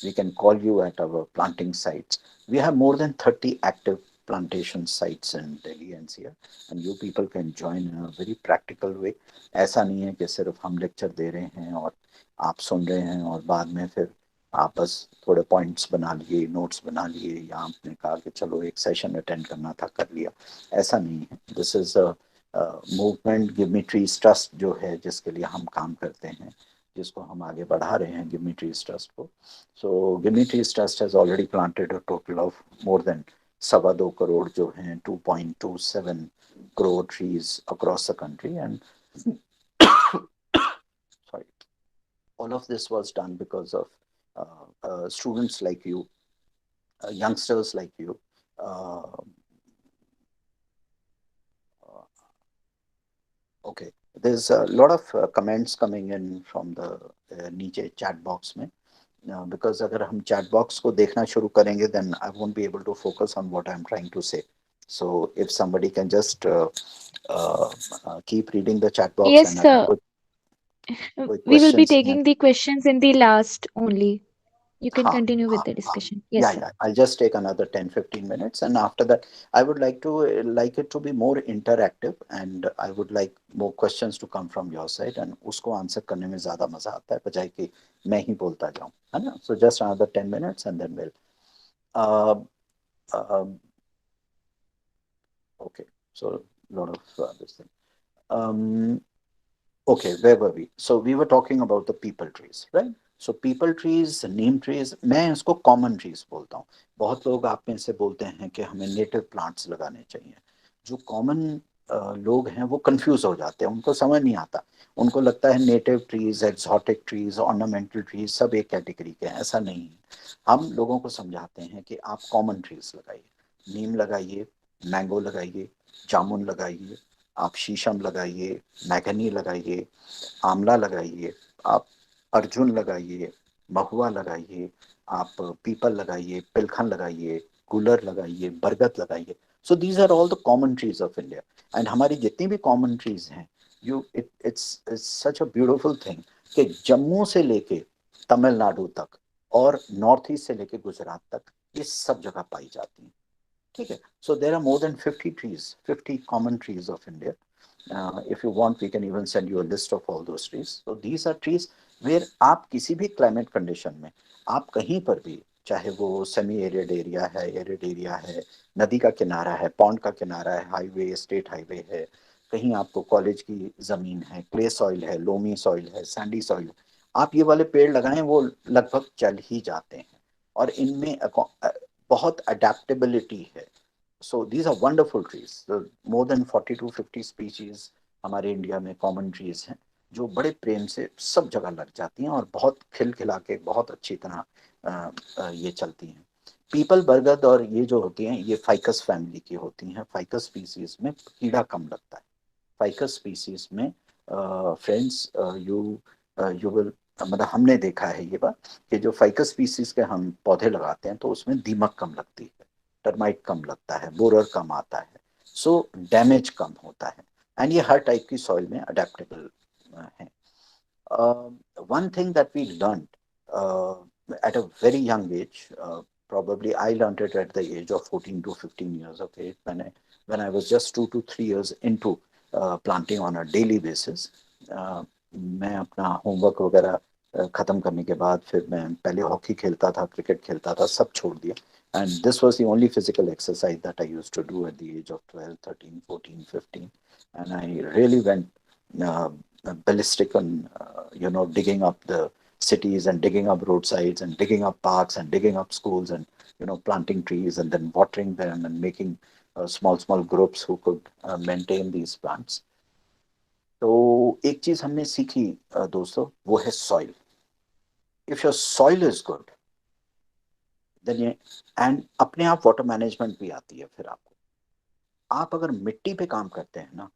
we can call you at our planting sites. We have more than 30 active plantation sites in Delhi NCR, and you people can join in a very practical way. ऐसा नहीं है कि सिर्फ हम लेक्चर दे रहे हैं और आप सुन रहे हैं और बाद में फिर आप बस थोड़े पॉइंट्स बना लिए, नोट्स बना लिए, या आपने कहा कि चलो एक सेशन अटेंड करना था कर लिया। ऐसा नहीं है। This is a movement, give me trees trust जो है जिसके लिए हम काम करते हैं, जिसको हम आगे बढ़ा रहे हैं, गिव मी ट्रीज ट्रस्ट को। So give me trees trust has already planted a total of more than 2.25 crore जो हैं, 2.27 crore trees across the country. And sorry, all of this was done because of students like you, youngsters like you. Uh, okay, there's a lot of comments coming in from the नीचे chat box में, because अगर हम chat box को देखना शुरू करेंगे then I won't be able to focus on what I'm trying to say. So if somebody can just keep reading the chat box, Yes, and अगर sir. कोई We will be questions हैं, taking the questions in the last only. You can हाँ, continue with हाँ, the हाँ. discussion. Yeah, Yes, sir. yeah. I'll just take another 10-15 minutes, and after that, I would like it to be more interactive, and I would like more questions to come from your side, and उसको आंसर करने में ज़्यादा मज़ा आता है बजाय कि मैं ही बोलता जाऊँ, है ना? So just another 10 minutes, and then we'll. Uh, okay. So lot of this thing. Um, Okay, where were we? So we were talking about the people trees, right? So people trees, neem trees, मैं इसको common trees बोलता हूँ। बहुत लोग आप में से बोलते हैं कि हमें native plants लगाने चाहिए। जो common लोग हैं वो confuse हो जाते हैं, उनको समझ नहीं आता। उनको लगता है native trees, exotic trees, ornamental trees सब एक category के हैं, ऐसा नहीं है। हम लोगों को समझाते हैं कि आप common trees लगाइए, नीम लगाइए, मैंगो लगाइए, जामुन लगाइए, आप शीशम लगाइए, मैगनी लगाइए, आंवला लगाइए, आप अर्जुन लगाइए, महुआ लगाइए, आप पीपल लगाइए, पिलखन लगाइए, गुलर लगाइए, बरगद लगाइए। So these are all the common trees of India. And हमारी जितनी भी कॉमन ट्रीज हैं, it's such a beautiful thing कि जम्मू से लेके तमिलनाडु तक और नॉर्थ ईस्ट से लेके गुजरात तक ये सब जगह पाई जाती हैं। ठीक है? So there are more than 50 trees, 50 common trees of India. If you want, we can even send you a list of all those trees. So these are trees where आप किसी भी climate condition में, आप कहीं पर भी, चाहे वो सेमी एरिड एरिया है, एरिड एरिया है, नदी का किनारा है, पॉन्ड का किनारा है, हाईवे, स्टेट हाईवे है, कहीं आपको कॉलेज की जमीन है, क्ले सॉइल है, लोमी सॉइल है, सैंडी सॉइल है, आप ये वाले पेड़ लगाएं, वो लगभग चल ही जाते हैं। और इनमें बहुत अडेप्टेबिलिटी है। So these are wonderful trees. More than 40 to 50 species हमारे इंडिया में कॉमन ट्रीज हैं जो बड़े प्रेम से सब जगह लग जाती हैं और बहुत खिलखिला के बहुत अच्छी तरह ये चलती हैं। पीपल, बरगद और ये जो होती हैं ये फाइकस फैमिली की होती हैं। फाइकस स्पीसीज में कीड़ा कम लगता है। फाइकस स्पीसीज में फ्रेंड्स, यू यू विल मतलब हमने देखा है ये बात कि जो फाइकस स्पीसीज के हम पौधे लगाते हैं तो उसमें दीमक कम लगती है, टर्माइट कम लगता है, बोरर कम आता है, सो डैमेज कम होता है, एंड ये हर टाइप की सॉइल में अडेप्टेबल है. One thing that we learned at a very young age, probably I learned it at the age of 14 to 15 years of age, when I was just 2 to 3 years into planting on a daily basis. मैं अपना होमवर्क वगैरह ख़त्म करने के बाद फिर मैं पहले हॉकी खेलता था, क्रिकेट खेलता था, सब छोड़ दिया. And this was the only physical exercise that I used to do at the age of 12, 13, 14, 15. And I really went uh, ballistic on digging up the cities and digging up roadsides and digging up parks and digging up schools and planting trees and then watering them and making small groups who could maintain these plants. तो एक चीज हमने सीखी दोस्तों, वो है soil. If your soil is good then ये, एंड अपने आप वाटर मैनेजमेंट भी आती है. फिर आपको, आप अगर मिट्टी पे काम करते हैं ना,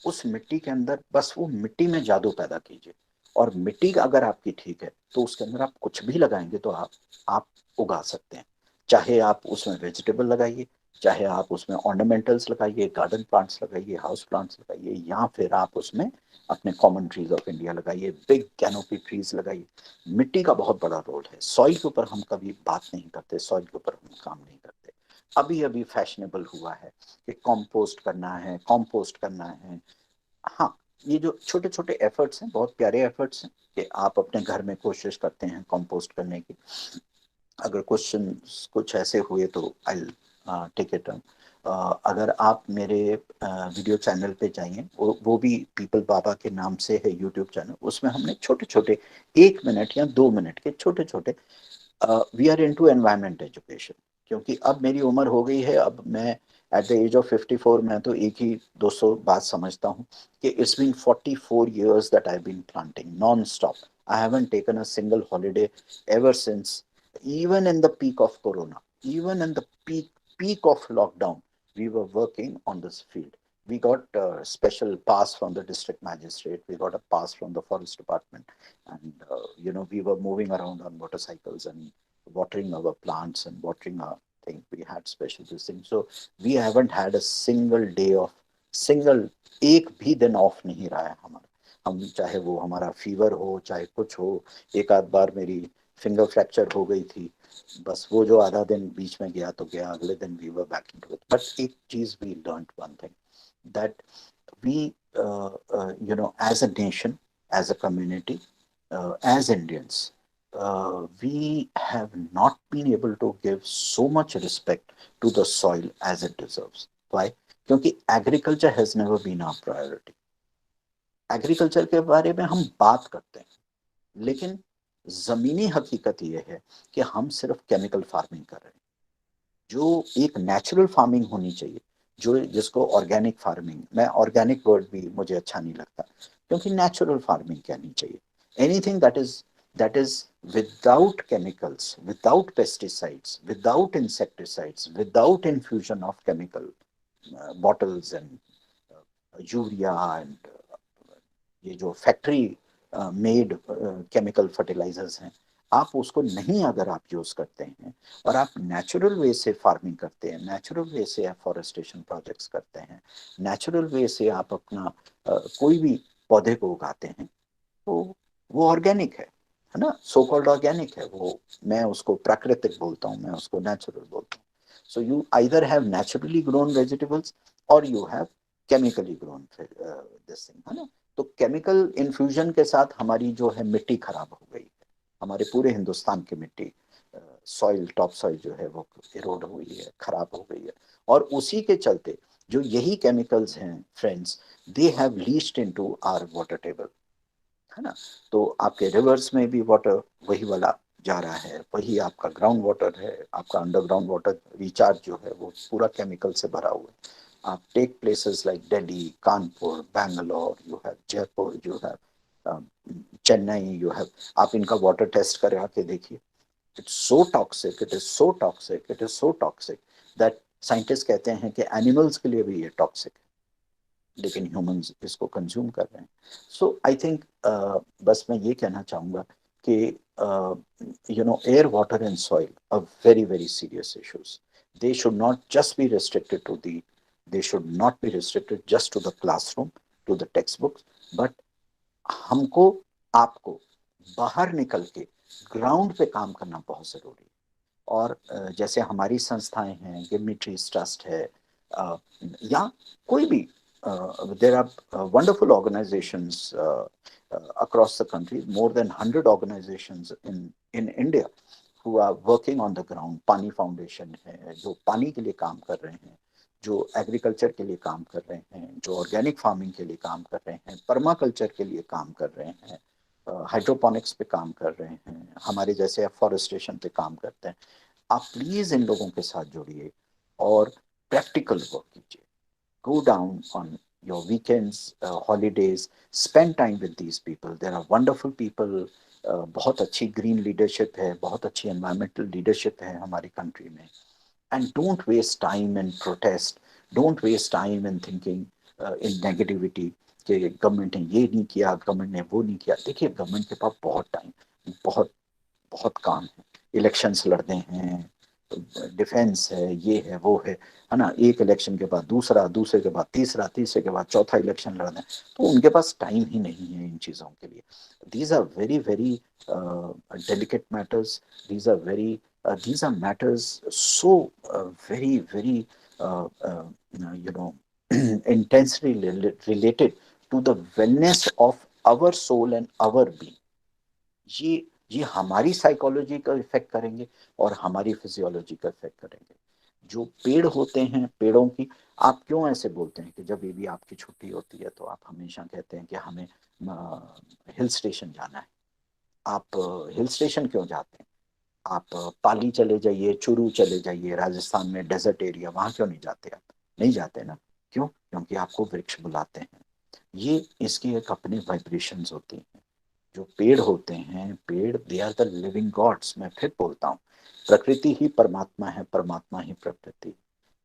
उस मिट्टी के अंदर बस वो मिट्टी में जादू पैदा कीजिए. और मिट्टी अगर आपकी ठीक है तो उसके अंदर आप कुछ भी लगाएंगे तो आप उगा सकते हैं. चाहे आप उसमें वेजिटेबल लगाइए, चाहे आप उसमें ऑर्नामेंटल्स लगाइए, गार्डन प्लांट्स लगाइए, हाउस प्लांट्स लगाइए, या फिर आप उसमें अपने कॉमन ट्रीज ऑफ इंडिया लगाइए, बिग कैनोपी ट्रीज लगाइए. मिट्टी का बहुत बड़ा रोल है. सॉइल के ऊपर हम कभी बात नहीं करते, सॉइल के ऊपर हम काम नहीं करते. अभी अभी फैशनेबल हुआ है कि कंपोस्ट करना है, कंपोस्ट करना है. हाँ, ये जो छोटे छोटे एफर्ट्स हैं, बहुत प्यारे एफर्ट्स हैं कि आप अपने घर में कोशिश करते हैं कंपोस्ट करने की. अगर क्वेश्चन कुछ ऐसे हुए तो आई टेक इट. अगर आप मेरे वीडियो चैनल पे जाइए, वो भी पीपल बाबा के नाम से है यूट्यूब चैनल. उसमें हमने छोटे छोटे 1 मिनट या 2 मिनट के छोटे छोटे, we are into environment education. क्योंकि अब मेरी उम्र हो गई है, अब मैं एट द एज ऑफ 54 मैं तो एक ही दोस्तों बात समझता हूँ कि it's been 44 years that I've been planting non-stop. I haven't taken a single holiday ever since, even in the peak of corona, even in the peak of lockdown, we were working on this field. We got a special pass from the district magistrate, we got a pass from the forest department, and we were moving around on motorcycles and watering our plants and watering our thing. We had special this thing. So we haven't had a single day of single एक भी दिन ऑफ नहीं रहा है हमारा. हम चाहे वो हमारा फीवर हो, चाहे कुछ हो. एक आध बार मेरी फिंगर फ्रैक्चर हो गई थी, बस वो जो आधा दिन बीच में गया तो गया, अगले दिन we were back into it. But एक चीज we learned one thing, that we as a nation, as a community, as Indians, we have not been able to give so much respect to the soil as it deserves. Why? क्योंकि agriculture has never been our priority. Agriculture के बारे में हम बात करते हैं, लेकिन जमीनी हकीकत यह है कि हम सिर्फ केमिकल फार्मिंग कर रहे हैं. जो एक नेचुरल फार्मिंग होनी चाहिए, जो जिसको ऑर्गेनिक फार्मिंग, मैं ऑर्गेनिक वर्ड भी मुझे अच्छा नहीं लगता, क्योंकि नेचुरल फार्मिंग कहनी चाहिए. Anything that is without chemicals, without pesticides, without insecticides, without infusion of chemical bottles and urea and ये जो फैक्ट्री मेड केमिकल फर्टिलाइजर्स हैं, आप उसको नहीं अगर आप यूज करते हैं और आप नेचुरल वे से फार्मिंग करते हैं, नेचुरल वे से एफॉरेस्टेशन प्रोजेक्ट्स करते हैं, नेचुरल वे से आप अपना कोई भी पौधे को उगाते हैं, तो वो ऑर्गेनिक है ना, सो कॉल्ड ऑर्गेनिक है वो. मैं उसको प्राकृतिक बोलता हूँ, मैं उसको नेचुरल बोलता हूँ. So you either have naturally grown vegetables और you have chemically grown this thing, है ना. तो केमिकल इन्फ्यूजन के साथ हमारी जो है मिट्टी खराब हो गई है. हमारे पूरे हिंदुस्तान की मिट्टी, सॉइल, टॉप सॉइल जो है वो इरोड हुई है, खराब हो गई है. और उसी के चलते जो यही केमिकल्स हैं friends, they have leached into our water table, है ना. तो आपके रिवर्स में भी वाटर वही वाला जा रहा है, वही आपका ग्राउंड वाटर है, आपका अंडरग्राउंड वाटर रिचार्ज जो है वो पूरा केमिकल से भरा हुआ है. आप take places like Delhi, Kanpur, Bangalore, you have Jaipur, you have Chennai, you have, आप इनका वाटर टेस्ट कर आके देखिए. It's so toxic, it is so toxic, it is so toxic that scientist कहते हैं कि एनिमल्स के लिए भी ये टॉक्सिक है, लेकिन ह्यूमंस इसको कंज्यूम कर रहे हैं. सो आई थिंक बस मैं ये कहना चाहूँगा कि air, water and soil are very, very serious issues. They should not just be restricted to the, they should not be restricted just to the classroom, to the textbooks, but हमको, आपको बाहर निकल के ग्राउंड पे काम करना बहुत जरूरी है। और जैसे हमारी संस्थाएं हैं, गिव मी ट्रीज ट्रस्ट है, या कोई भी, there are wonderful organisations across the country, more than 100 organizations in India who are working on the ground. पानी फाउंडेशन है जो पानी के लिए काम कर रहे हैं, जो एग्रीकल्चर के लिए काम कर रहे हैं, जो ऑर्गेनिक फार्मिंग के लिए काम कर रहे हैं, पर्माकल्चर के लिए काम कर रहे हैं, हाइड्रोपोनिक्स पे काम कर रहे हैं, हमारे जैसे एफॉरेस्टेशन पे काम करते हैं। आप प्लीज इन लोगों के साथ जुड़िए और प्रैक्टिकल वर्क कीजिए। Go down on your weekends, holidays, spend time with these people. There are wonderful people. बहुत अच्छी ग्रीन लीडरशिप है, बहुत अच्छी एनवायरमेंटल लीडरशिप है हमारी कंट्री में। And don't waste time in protest, don't waste time in thinking in negativity कि गवर्नमेंट ने ये नहीं किया, गवर्नमेंट ने वो नहीं किया। देखिए गवर्नमेंट के पास बहुत टाइम, बहुत बहुत काम है। इलेक्शंस लड़ने हैं, डिफेंस है, ये है वो है ना। एक इलेक्शन के बाद दूसरा, दूसरे के बाद तीसरा, तीसरे के बाद चौथा इलेक्शन लड़ना है, तो उनके पास टाइम ही नहीं है इन चीज़ों के लिए। These are very very delicate matters, these are very these are matters so very very you know intensely related to the wellness of our soul and our being. ये हमारी साइकोलॉजी का इफेक्ट करेंगे और हमारी फिजियोलॉजी का इफेक्ट करेंगे। जो पेड़ होते हैं, पेड़ों की, आप क्यों ऐसे बोलते हैं कि जब भी आपकी छुट्टी होती है तो आप हमेशा कहते हैं कि हमें हिल स्टेशन जाना है। आप हिल स्टेशन क्यों जाते हैं? आप पाली चले जाइए, चुरू चले जाइए, राजस्थान में डेजर्ट एरिया, वहां क्यों नहीं जाते? आप नहीं जाते ना, क्यों? क्योंकि आपको वृक्ष बुलाते हैं। ये इसकी एक अपनी वाइब्रेशंस होती हैं। जो पेड़ होते हैं, पेड़, they are the living gods. मैं फिर बोलता हूँ, प्रकृति ही परमात्मा है, परमात्मा ही प्रकृति।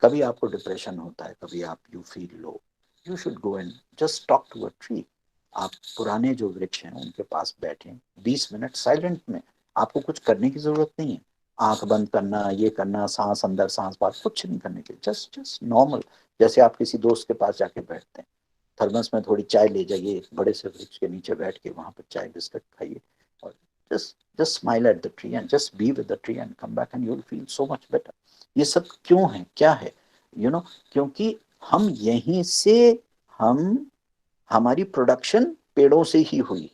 कभी आपको डिप्रेशन होता है, कभी आप यू फील लो, you should go and just talk to a tree. आप पुराने जो वृक्ष हैं उनके पास बैठें 20 मिनट साइलेंट में। आपको कुछ करने की जरूरत नहीं है, आंख बंद करना, ये करना, सांस अंदर सांस बाहर, कुछ नहीं करने की, जस्ट जस्ट नॉर्मल, जैसे आप किसी दोस्त के पास जाके बैठते हैं। थर्मस में थोड़ी चाय ले जाइए, बड़े से वृक्ष के नीचे बैठ के वहां पर चाय बिस्किट खाइए और just smile at the tree and just be with the tree and come back and you'll feel so much better. ये सब क्यों है, क्या है? क्योंकि हम यहीं से, हम, हमारी प्रोडक्शन पेड़ों से ही हुई,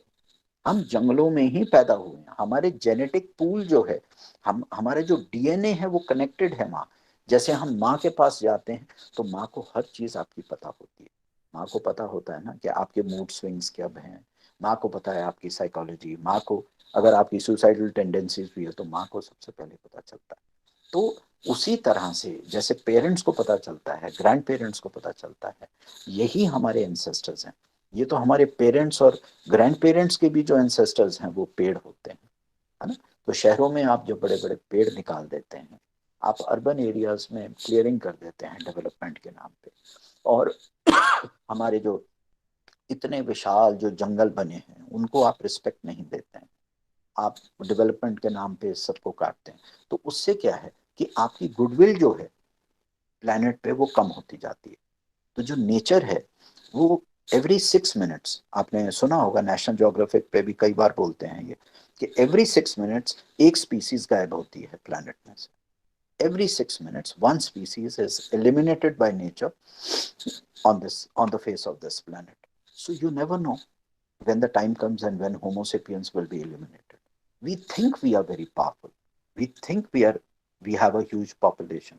हम जंगलों में ही पैदा हुए हैं। हमारे जेनेटिक पूल जो है, हमारे जो डीएनए है वो कनेक्टेड है माँ। जैसे हम माँ के पास जाते हैं तो माँ को हर चीज आपकी पता होती है। माँ को पता होता है ना कि आपके मूड स्विंग्स कब हैं, माँ को पता है आपकी साइकोलॉजी, माँ को अगर आपकी सुसाइडल टेंडेंसीज भी है तो माँ को सबसे पहले पता चलता है। तो उसी तरह से जैसे पेरेंट्स को पता चलता है, ग्रैंड पेरेंट्स को पता चलता है, यही हमारे एंसेस्टर्स हैं। ये तो हमारे पेरेंट्स और ग्रैंड पेरेंट्स के भी जो एंसेस्टर्स हैं वो पेड़ होते हैं, है ना। तो शहरों में आप जो बड़े बड़े पेड़ निकाल देते हैं, आप अर्बन एरियाज में क्लियरिंग कर देते हैं डेवलपमेंट के नाम पे, और हमारे जो इतने विशाल जो जंगल बने हैं उनको आप रिस्पेक्ट नहीं देते हैं, आप डेवलपमेंट के नाम पे सबको काटते हैं। तो उससे क्या है कि आपकी गुडविल जो है प्लेनेट पे वो कम होती जाती है। तो जो नेचर है वो एवरी 6 मिनट्स, आपने सुना होगा, नेशनल ज्योग्राफिक पे भी कई बार बोलते हैं ये, कि एवरी 6 मिनट्स एक स्पीसीज गायब होती है प्लेनेट में से। every 6 minutes one species is eliminated by nature on the face of this planet. So you never know when the time comes and when homo sapiens will be eliminated. We think we are very powerful, we think we have a huge population,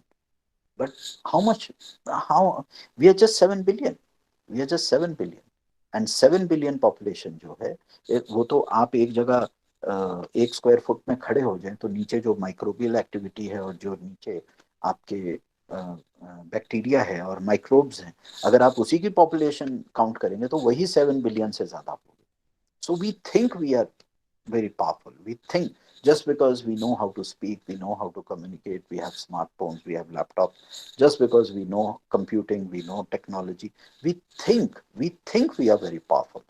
but how much, how, we are just 7 billion, we are just 7 billion, and 7 billion population जो है वो तो आप एक जगह 1 स्क्वायर फुट में खड़े हो जाएं तो नीचे जो माइक्रोबियल एक्टिविटी है और जो नीचे आपके बैक्टीरिया है और माइक्रोब्स हैं, अगर आप उसी की पॉपुलेशन काउंट करेंगे तो वही 7 बिलियन से ज्यादा होगी। So we think we are very powerful. We think just because we know how to speak, we know how to communicate, we have smartphones, we have laptops, just because we know computing, we know technology, we think we are very powerful.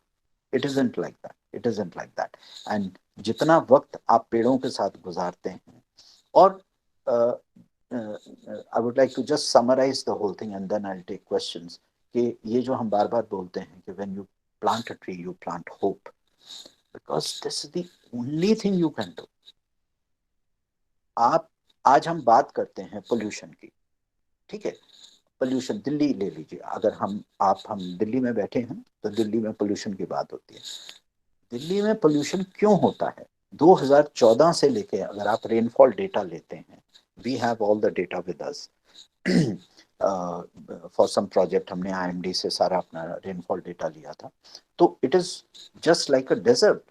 It isn't like that. It isn't like that. And जितना वक्त आप पेड़ों के साथ गुजारते हैं, और I would like to just summarise the whole thing and then I take questions, कि ये जो हम बार बार बोलते हैं कि when you plant a tree you plant hope, because this is the only thing you can do. आप, आज हम बात करते हैं पोल्यूशन की, ठीक है, पोल्यूशन दिल्ली ले लीजिए, अगर हम दिल्ली में बैठे हैं तो दिल्ली में पोल्यूशन की बात होती है। दिल्ली में पोल्यूशन क्यों होता है? 2014 से लेके अगर आप रेनफॉल डेटा लेते हैं, we have all the data with us for some project, हमने आईएमडी से सारा अपना रेनफॉल डेटा लिया था, तो it is just like a desert.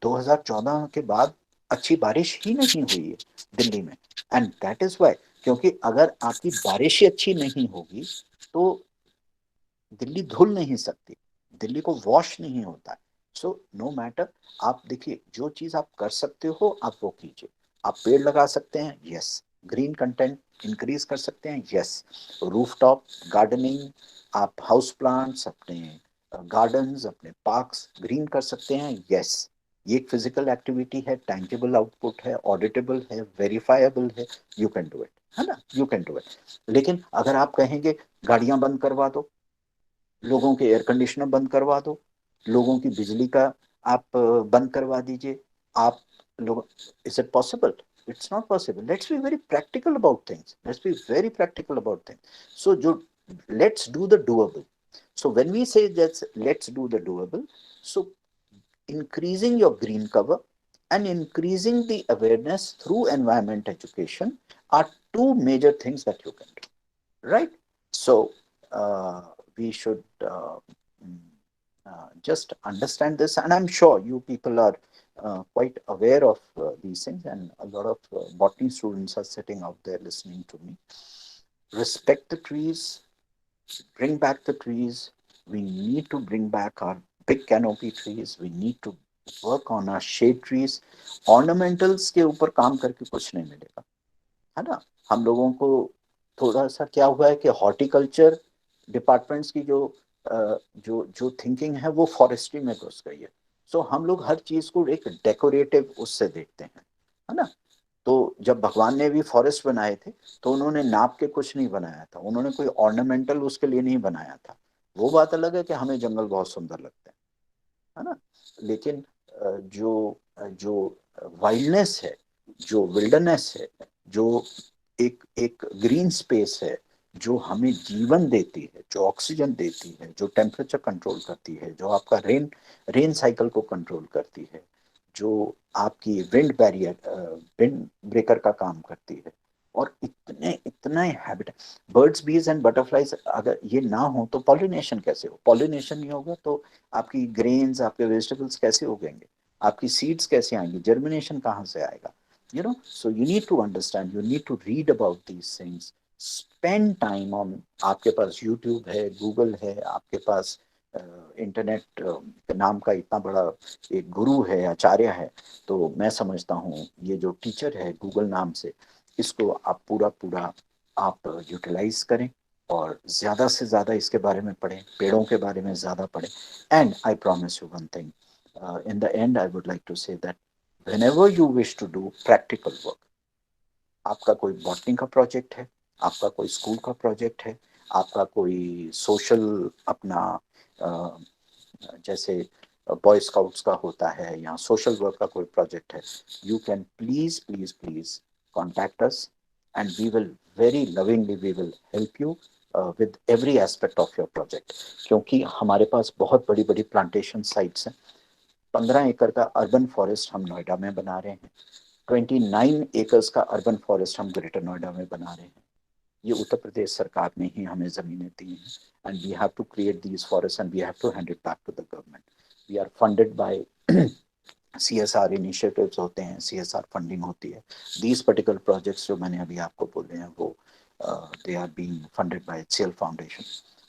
2014 के बाद अच्छी बारिश ही नहीं हुई है दिल्ली में, एंड दैट इज वाई, क्योंकि अगर आपकी बारिश ही अच्छी नहीं होगी तो दिल्ली धुल नहीं सकती, दिल्ली को वॉश नहीं होता है। सो नो मैटर, आप देखिए जो चीज आप कर सकते हो आप वो कीजिए। आप पेड़ लगा सकते हैं, यस। ग्रीन कंटेंट इंक्रीज कर सकते हैं, यस। रूफटॉप गार्डनिंग, आप हाउस प्लांट्स अपने गार्डन्स, अपने पार्क्स ग्रीन कर सकते हैं, यस। ये एक फिजिकल एक्टिविटी है, टैंजिबल आउटपुट है, ऑडिटेबल है, वेरीफाएबल है, यू कैन डू इट, है ना, यू कैन डू इट। लेकिन अगर आप कहेंगे गाड़ियां बंद करवा दो, लोगों के एयर कंडीशनर बंद करवा दो, लोगों की बिजली का आप बंद करवा दीजिए, आप लोग, is it possible? It's not possible. Let's be very practical about things, let's be very practical about things. So जो, let's do the doable. So when we say that let's do the doable, so increasing your green cover and increasing the awareness through environment education are two major things that you can do, right? So we should just understand this, and I'm sure you people are quite aware of these things, and a lot of botany students are sitting out there listening to me. Respect the trees, bring back the trees. We need to bring back our big canopy trees. We need to work on our shade trees. Ornamentals के ऊपर काम करके कुछ नहीं मिलेगा, है ना। हम लोगों को थोड़ा सा क्या हुआ है कि हॉर्टिकल्चर डिपार्टमेंट्स की जो थिंकिंग है वो फॉरेस्ट्री में घुस गई है। सो हम लोग हर चीज को एक डेकोरेटिव उससे देखते हैं, है ना। तो जब भगवान ने भी फॉरेस्ट बनाए थे तो उन्होंने नाप के कुछ नहीं बनाया था, उन्होंने कोई ऑर्नामेंटल उसके लिए नहीं बनाया था। वो बात अलग है कि हमें जंगल बहुत सुंदर लगते हैं, है ना। लेकिन जो जो वाइल्डनेस है, जो विल्डरनेस है, जो एक एक ग्रीन स्पेस है, जो हमें जीवन देती है, जो ऑक्सीजन देती है, जो टेम्परेचर कंट्रोल करती है, जो आपका रेन साइकिल को कंट्रोल करती है, जो आपकी विंड बैरियर, विंड ब्रेकर का काम करती है, और इतने इतने हैबिट, बर्ड्स बीज एंड बटरफ्लाइज, अगर ये ना हो तो पॉलिनेशन कैसे हो? पॉलिनेशन नहीं होगा तो आपकी ग्रेन्स, आपके वेजिटेबल्स कैसे उगेंगे? आपकी सीड्स कैसे आएंगी? जर्मिनेशन कहाँ से आएगा? you know, so you need to understand, you need to read about these things, spend time on, आपके पास यूट्यूब है, गूगल है, आपके पास इंटरनेट नाम का इतना बड़ा एक गुरु है, आचार्य है। तो मैं समझता हूँ ये जो टीचर है गूगल नाम से, इसको आप पूरा पूरा आप यूटिलाइज करें, और ज़्यादा से ज़्यादा इसके बारे में पढ़ें, पेड़ों के बारे में ज़्यादा पढ़ें। And I promise you one thing, in the end I would like to say that whenever you wish to do practical work, आपका कोई बॉटनी का प्रोजेक्ट है, आपका कोई स्कूल का प्रोजेक्ट है, आपका कोई सोशल अपना जैसे बॉय स्काउट्स का होता है या सोशल वर्क का कोई प्रोजेक्ट है, you can please please please contact us, and we will very lovingly we will help you with every aspect of your project. क्योंकि हमारे पास बहुत बड़ी बड़ी प्लांटेशन साइट्स हैं। 15 एकड़ का अर्बन फॉरेस्ट हम नोएडा में बना रहे हैं, 29 एकर्स का अर्बन फॉरेस्ट हम ग्रेटर नोएडा में बना रहे हैं। ये उत्तर प्रदेश सरकार ने ही हमें ज़मीनें दी हैं, and we have to create these forest and we have to hand it back to the government. We are funded by CSR initiatives होते हैं, CSR फंडिंग होती है। दीज पर्टिकुलर प्रोजेक्ट्स जो मैंने अभी आपको बोले हैं वो they are being funded by HCL foundation.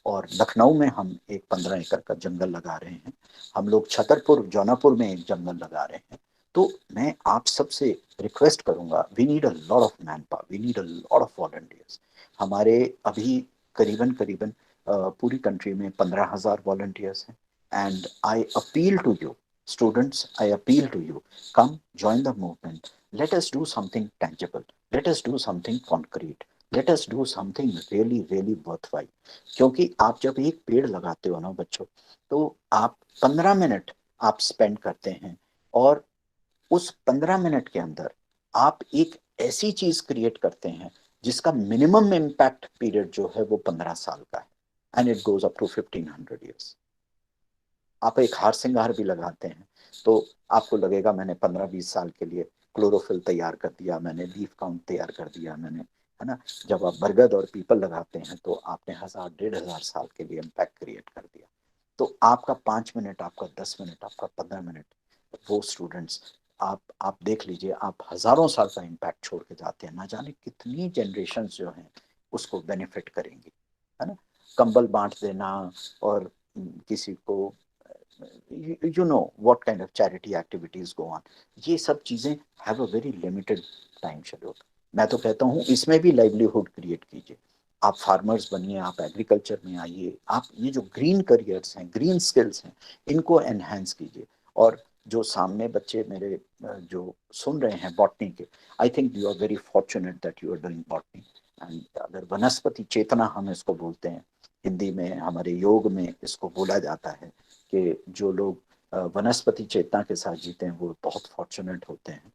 और लखनऊ में हम एक 15 एकड़ का जंगल लगा रहे हैं, हम लोग छतरपुर जौनापुर में एक जंगल लगा रहे हैं। तो मैं आप सबसे रिक्वेस्ट करूंगा, we need a lot of manpower, we need a lot of volunteers. हमारे अभी करीबन करीबन पूरी कंट्री में 15,000 वॉलंटियर्स हैं, and I appeal to you Students, I appeal to you, come join the movement. Let us do something tangible. Let us do something concrete. Let us do something really, really worthwhile. क्योंकि आप जब एक पेड़ लगाते हो ना बच्चों, तो आप 15 मिनट आप स्पेंड करते हैं, और उस 15 मिनट के अंदर आप एक ऐसी चीज क्रिएट करते हैं जिसका मिनिमम इम्पैक्ट पीरियड जो है वो 15 साल का है, and it goes up to 1500 years. आप एक हार श्रृंगार भी लगाते हैं तो आपको लगेगा मैंने 15-20 साल के लिए क्लोरोफिल तैयार कर दिया, मैंने लीफ काउंट तैयार कर दिया मैंने, है ना. जब आप बरगद और पीपल लगाते हैं तो आपने 1000-1500 साल के लिए इम्पैक्ट क्रिएट कर दिया. तो आपका 5 मिनट, आपका 10 मिनट, आपका 15 मिनट, वो स्टूडेंट्स, आप देख लीजिए, आप हजारों साल का इम्पैक्ट छोड़ के जाते हैं. ना जाने कितनी जनरेशन जो हैं उसको बेनिफिट करेंगी, है ना. कंबल बांट देना, और किसी को, you know what kind of charity activities go on. ये सब चीजें have a very limited time schedule. मैं तो कहता हूँ इसमें भी लाइवलीहुड क्रिएट कीजिए. आप फार्मर्स बनिए, आप एग्रीकल्चर में आइए, आप ये जो ग्रीन करियर्स हैं, ग्रीन स्किल्स हैं, इनको एनहेंस कीजिए. और जो सामने बच्चे मेरे जो सुन रहे हैं बॉटनी के, I think you are very fortunate that you are doing botany. And अगर वनस्पति चेतना हम इसको बोलते हैं, हिंदी में हमारे योग में इसको बोला जाता है कि जो लोग वनस्पति चेतना के साथ जीते हैं वो बहुत फॉर्चुनेट होते हैं.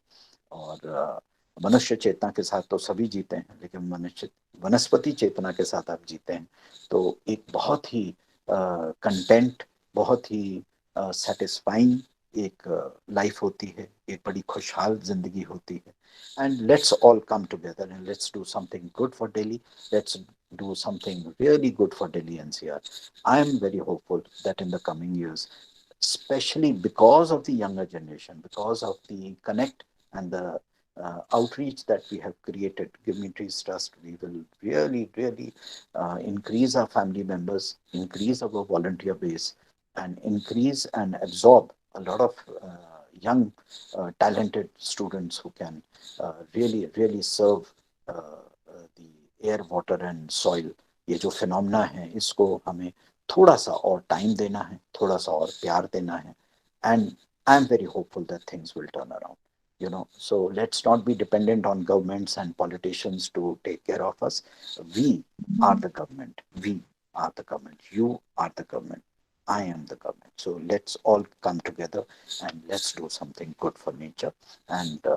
और मनुष्य चेतना के साथ तो सभी जीते हैं, लेकिन मनुष्य वनस्पति चेतना के साथ आप जीते हैं तो एक बहुत ही कंटेंट, बहुत ही सेटिस्फाइंग एक लाइफ होती है, एक बड़ी खुशहाल जिंदगी होती है. And let's all come together and let's do something good for Delhi. Let's do something really good for Delhi NCR. I am very hopeful that in the coming years, especially because of the younger generation, because of the connect and the outreach that we have created, Give Me Trees Trust, we will really, really increase our family members, increase our volunteer base, and increase and absorb a lot of young, talented students who can really, really serve the air, water and soil. ये जो फिनोमिना है इसको हमें थोड़ा सा और टाइम देना है, थोड़ा सा और प्यार देना है. And I am very hopeful that things will turn around, you know. So let's not be dependent on governments and politicians to take care of us. We are the government. We are the government. You are the government. I am the government. So let's all come together and let's do something good for nature. And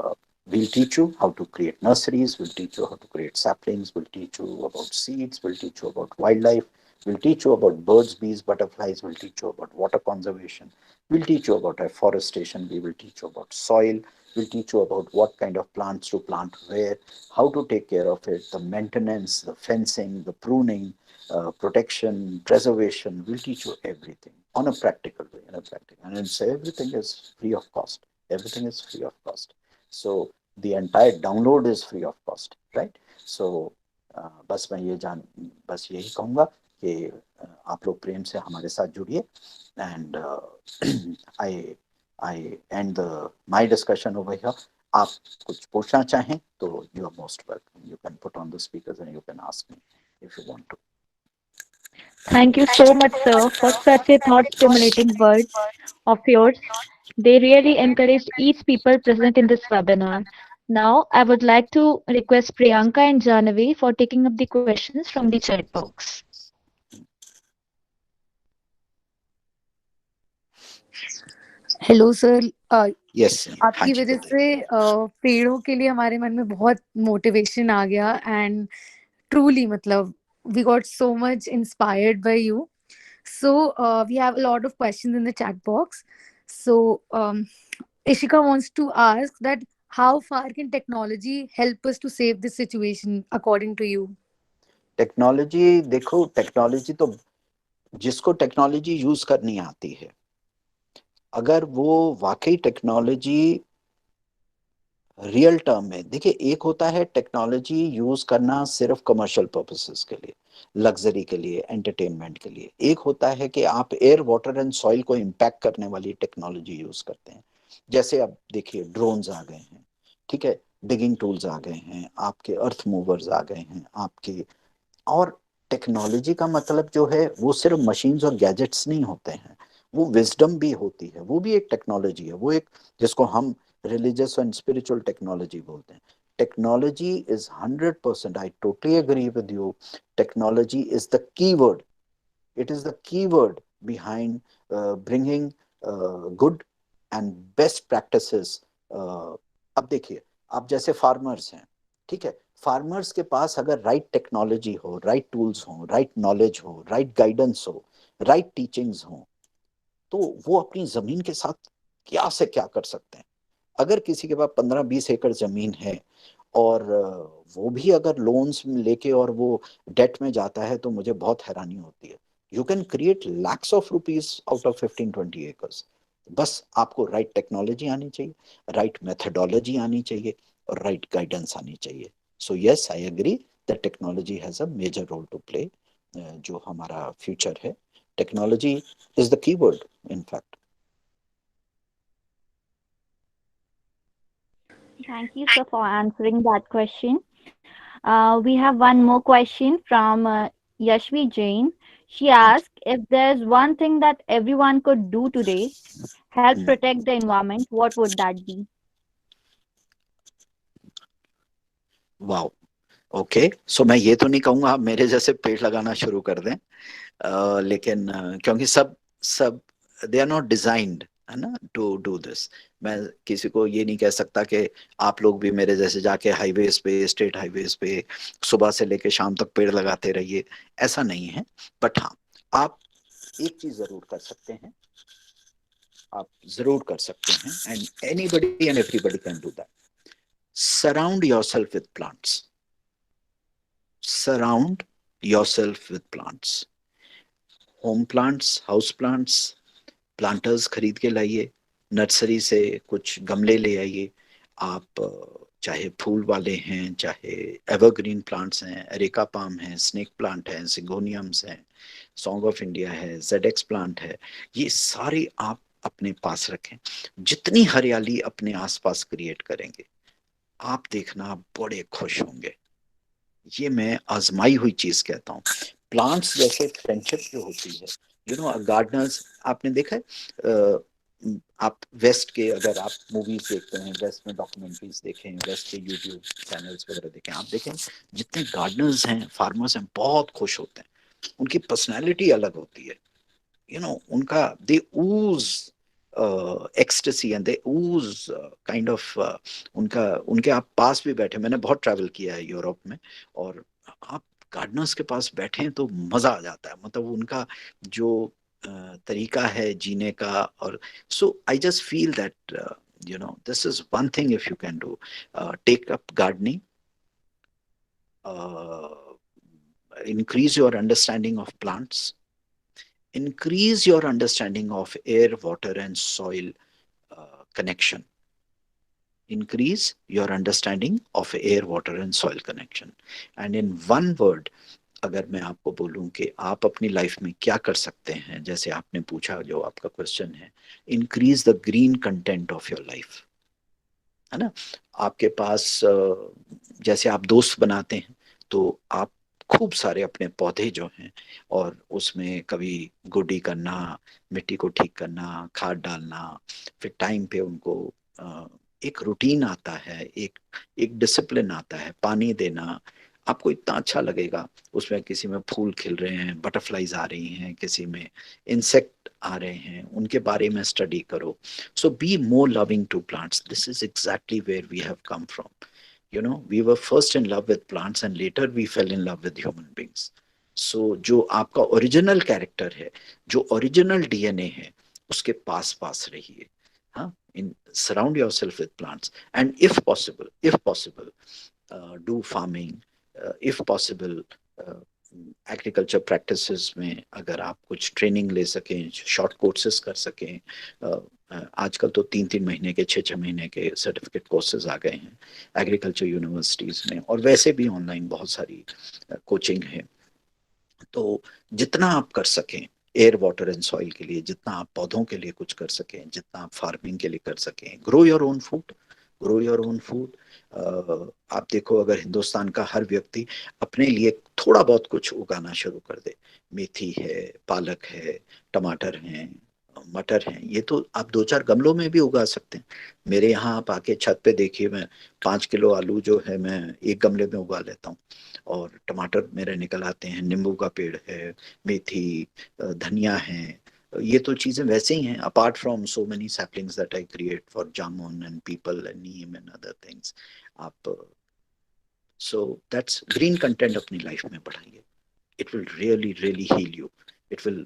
we'll teach you how to create nurseries, we'll teach you how to create saplings, we'll teach you about seeds, we'll teach you about wildlife, we'll teach you about birds, bees, butterflies, we'll teach you about water conservation, we'll teach you about afforestation, we will teach you about soil, we'll teach you about what kind of plants to plant where, how to take care of it, the maintenance, the fencing, the pruning, protection, preservation. We'll teach you everything on a practical way, and it's, everything is free of cost. Everything is free of cost. So the entire download is free of cost, right? So बस मैं ये बस यही कहूँगा कि आप लोग प्रेम से हमारे साथ जुड़िए. And I and my discussion over here. आप कुछ पूछना चाहें तो you are most welcome. You can put on the speakers and you can ask me if you want to. Thank you so much, sir, for such a thought-stimulating words of yours. They really encouraged each people present in this webinar. Now, I would like to request Priyanka and Janavi for taking up the questions from the chat box. Hello sir. Yes. आपकी वजह से पेड़ों के लिए हमारे मन में बहुत मोटिवेशन आ गया एंड ट्रूली मतलब we got so much inspired by you. So we have a lot of questions in the chat box. So Ishika wants to ask that how far can technology help us to save this situation according to you? Technology, देखो टेक्नोलॉजी तो जिसको टेक्नोलॉजी यूज करनी आती है, अगर वो वाकई टेक्नोलॉजी रियल टर्म में, देखिए एक होता है टेक्नोलॉजी यूज करना सिर्फ कमर्शियल पर्पसेस के लिए, लग्जरी के लिए, एंटरटेनमेंट के लिए. एक होता है कि आप एयर, वाटर एंड सॉइल को इम्पैक्ट करने वाली टेक्नोलॉजी यूज करते हैं. जैसे अब देखिए ड्रोन्स आ गए हैं, ठीक है, डिगिंग टूल्स आ गए हैं, आपके अर्थ मूवर्स आ गए हैं आपके. और टेक्नोलॉजी का मतलब जो है वो सिर्फ मशीन्स और गैजेट्स नहीं होते हैं, वो विजडम भी होती है, वो भी एक टेक्नोलॉजी है, वो एक जिसको हम रिलीजियस एंड स्पिरिचुअल टेक्नोलॉजी बोलते हैं. Technology is 100%. I totally agree with you. Technology is the keyword. It is the keyword behind bringing good and best practices. अब देखिए, आप जैसे फार्मर्स हैं, ठीक है, फार्मर्स के पास अगर राइट टेक्नोलॉजी हो, राइट टूल्स हो, राइट नॉलेज हो, राइट गाइडेंस हो, राइट टीचिंग्स हो, तो वो अपनी जमीन के साथ क्या से क्या कर सकते हैं. अगर किसी के पास 15-20 एकड़ जमीन है और वो भी अगर लोन्स लेके और वो डेट में जाता है, तो मुझे बहुत हैरानी होती है. You can create lakhs of rupees out of 15-20 acres. बस आपको राइट टेक्नोलॉजी आनी चाहिए, राइट मेथडोलॉजी आनी चाहिए और राइट गाइडेंस आनी चाहिए. So yes, I agree that technology has a major role to play. जो हमारा फ्यूचर है, technology is the keyword in fact. Thank you, sir, for answering that question. We have one more question from Yashvi Jain. She asked if there's one thing that everyone could do today, help protect the environment, what would that be? Wow. Okay, so मैं ये तो नहीं कहूंगा आप मेरे जैसे पेड़ लगाना शुरू कर दें, लेकिन क्योंकि सब सब दे आर नॉट डिजाइंड, है ना, टू डू दिस. मैं किसी को ये नहीं कह सकता कि आप लोग भी मेरे जैसे जाके हाईवेज पे, स्टेट हाईवेज पे सुबह से लेके शाम तक पेड़ लगाते रहिए, ऐसा नहीं है. बट हाँ, आप एक चीज जरूर कर सकते हैं, आप जरूर कर सकते हैं, and anybody and everybody can do that. Surround yourself with plants. Surround yourself with plants. Home plants, house plants, planters खरीद के लाइए, नर्सरी से कुछ गमले ले आइए. आप चाहे फूल वाले हैं, चाहे एवरग्रीन प्लांट्स हैं, एरिका पाम है, स्नेक प्लांट है, सिंगोनियम्स हैं, सॉन्ग ऑफ इंडिया है, जेडेक्स प्लांट है, ये सारे आप अपने पास रखें. जितनी हरियाली अपने आसपास क्रिएट करेंगे, आप देखना आप बड़े खुश होंगे. ये मैं आजमाई हुई चीज कहता हूँ. प्लांट्स जैसे फ्रेंडशिप जो होती है, यू नो, गार्डनर्स, आपने देखा है, आप वेस्ट के अगर आप मूवीज देखते हैं, वेस्ट में डॉक्यूमेंट्रीज देखें, वेस्ट के यूट्यूब चैनल्स वगैरह देखें, आप देखें जितने गार्डनर्स हैं, फार्मर्स हैं, बहुत खुश होते हैं. उनकी पर्सनैलिटी अलग होती है, you know, उनका they ooze ecstasy and they ooze kind of उनका, उनके आप पास भी बैठे, मैंने बहुत ट्रैवल किया है यूरोप में, और आप गार्डनर्स के पास बैठे तो मजा आ जाता है. मतलब उनका जो तरीका है जीने का, और so I just feel that you know, this is one thing if you can do. Take up gardening, increase your understanding of plants, increase your understanding of air, water, and soil connection. Increase your understanding of air, water, and soil connection. And in one word, अगर मैं आपको बोलूं कि आप अपनी लाइफ में क्या कर सकते हैं, जैसे आपने पूछा, जो आपका क्वेश्चन है, increase the green content of your life, है ना. आपके पास जैसे आप दोस्त बनाते हैं, तो आप खूब सारे अपने पौधे जो हैं, और उसमें कभी गुड्डी करना, मिट्टी को ठीक करना, खाद डालना, फिर टाइम पे उनको एक रूटीन आता है, एक एक डिसिप्लिन आता है, पानी देना. आपको इतना अच्छा लगेगा. उसमें किसी में फूल खिल रहे हैं, बटरफ्लाईज आ रही हैं, किसी में इंसेक्ट आ रहे हैं, उनके बारे में स्टडी करो. So be more loving to plants. This is exactly where we have come from. You know, we were first in love with plants and later we fell in love with human beings. So जो आपका ओरिजिनल कैरेक्टर है, जो ओरिजिनल डीएनए है, उसके पास पास रहिए. हाँ, in surround yourself with plants, and if possible, do farming. If possible, agriculture practices में अगर आप कुछ ट्रेनिंग ले सकें, शॉर्ट कोर्सेज कर सकें. आजकल तो 3-3 महीने के, 6-6 महीने के सर्टिफिकेट कोर्सेज आ गए हैं एग्रीकल्चर यूनिवर्सिटीज में, और वैसे भी ऑनलाइन बहुत सारी कोचिंग है. तो जितना आप कर सकें एयर, वाटर एंड सॉइल के लिए, जितना आप पौधों के लिए कुछ कर सकें, जितना आप फार्मिंग के लिए कर सकें, grow your own food, grow your own food. आप देखो, अगर हिंदुस्तान का हर व्यक्ति अपने लिए थोड़ा बहुत कुछ उगाना शुरू कर दे, मेथी है, पालक है, टमाटर हैं, मटर हैं, ये तो आप 2-4 गमलों में भी उगा सकते हैं। मेरे यहाँ आप आके छत पे देखिए, मैं 5 किलो आलू जो है मैं एक गमले में उगा लेता हूँ, और टमाटर मेरे निकल आते हैं, नींबू का पेड़ है, मेथी, धनिया है। ये तो चीजें वैसे ही हैं, apart from so many saplings that I create for jamun and peepal and neem and other things. आप सो दैट्स ग्रीन कंटेंट अपनी लाइफ में बढ़ाइए, it will really really heal you. It will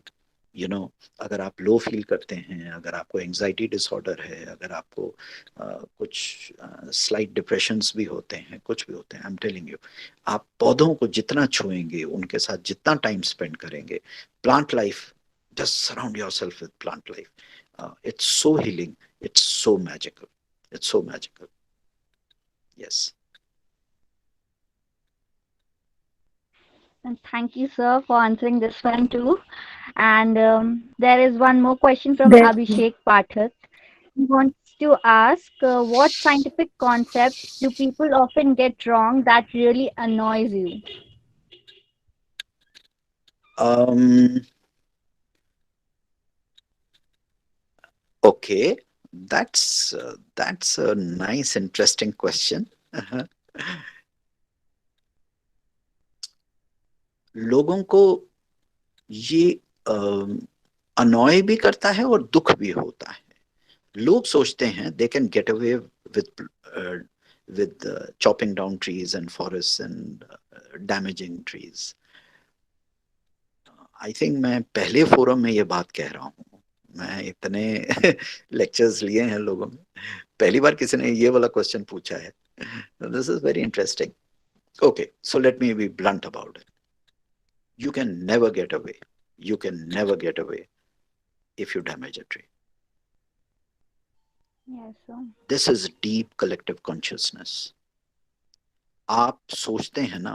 अगर आप लो फील करते हैं, अगर आपको एंजाइटी डिसऑर्डर है, अगर आपको कुछ स्लाइट डिप्रेशंस भी होते हैं, कुछ भी होते हैं, आई एम टेलिंग यू, आप पौधों को जितना छुएंगे, उनके साथ जितना टाइम स्पेंड करेंगे, plant life, just surround yourself with plant life, it's so healing, it's so magical, it's so magical. Yes. And thank you, sir, for answering this one too. And there is one more question from There, Abhishek Pathak. He wants to ask, what scientific concepts do people often get wrong that really annoys you? um Okay, that's a nice, interesting question. लोगों को ये अनॉय भी करता है और दुख भी होता है। लोग सोचते हैं they can get away with chopping down trees and forests and damaging trees. I think मैं पहले फोरम में ये बात कह रहा हूँ, मैं इतने लेक्चर्स लिए हैं लोगों में, पहली बार किसी ने ये वाला क्वेश्चन पूछा है। This is very interesting. Okay, so let me be blunt about it. You can never get away. You can never get away if you damage a tree. Yes, sir. This is deep collective consciousness. आप सोचते हैं ना,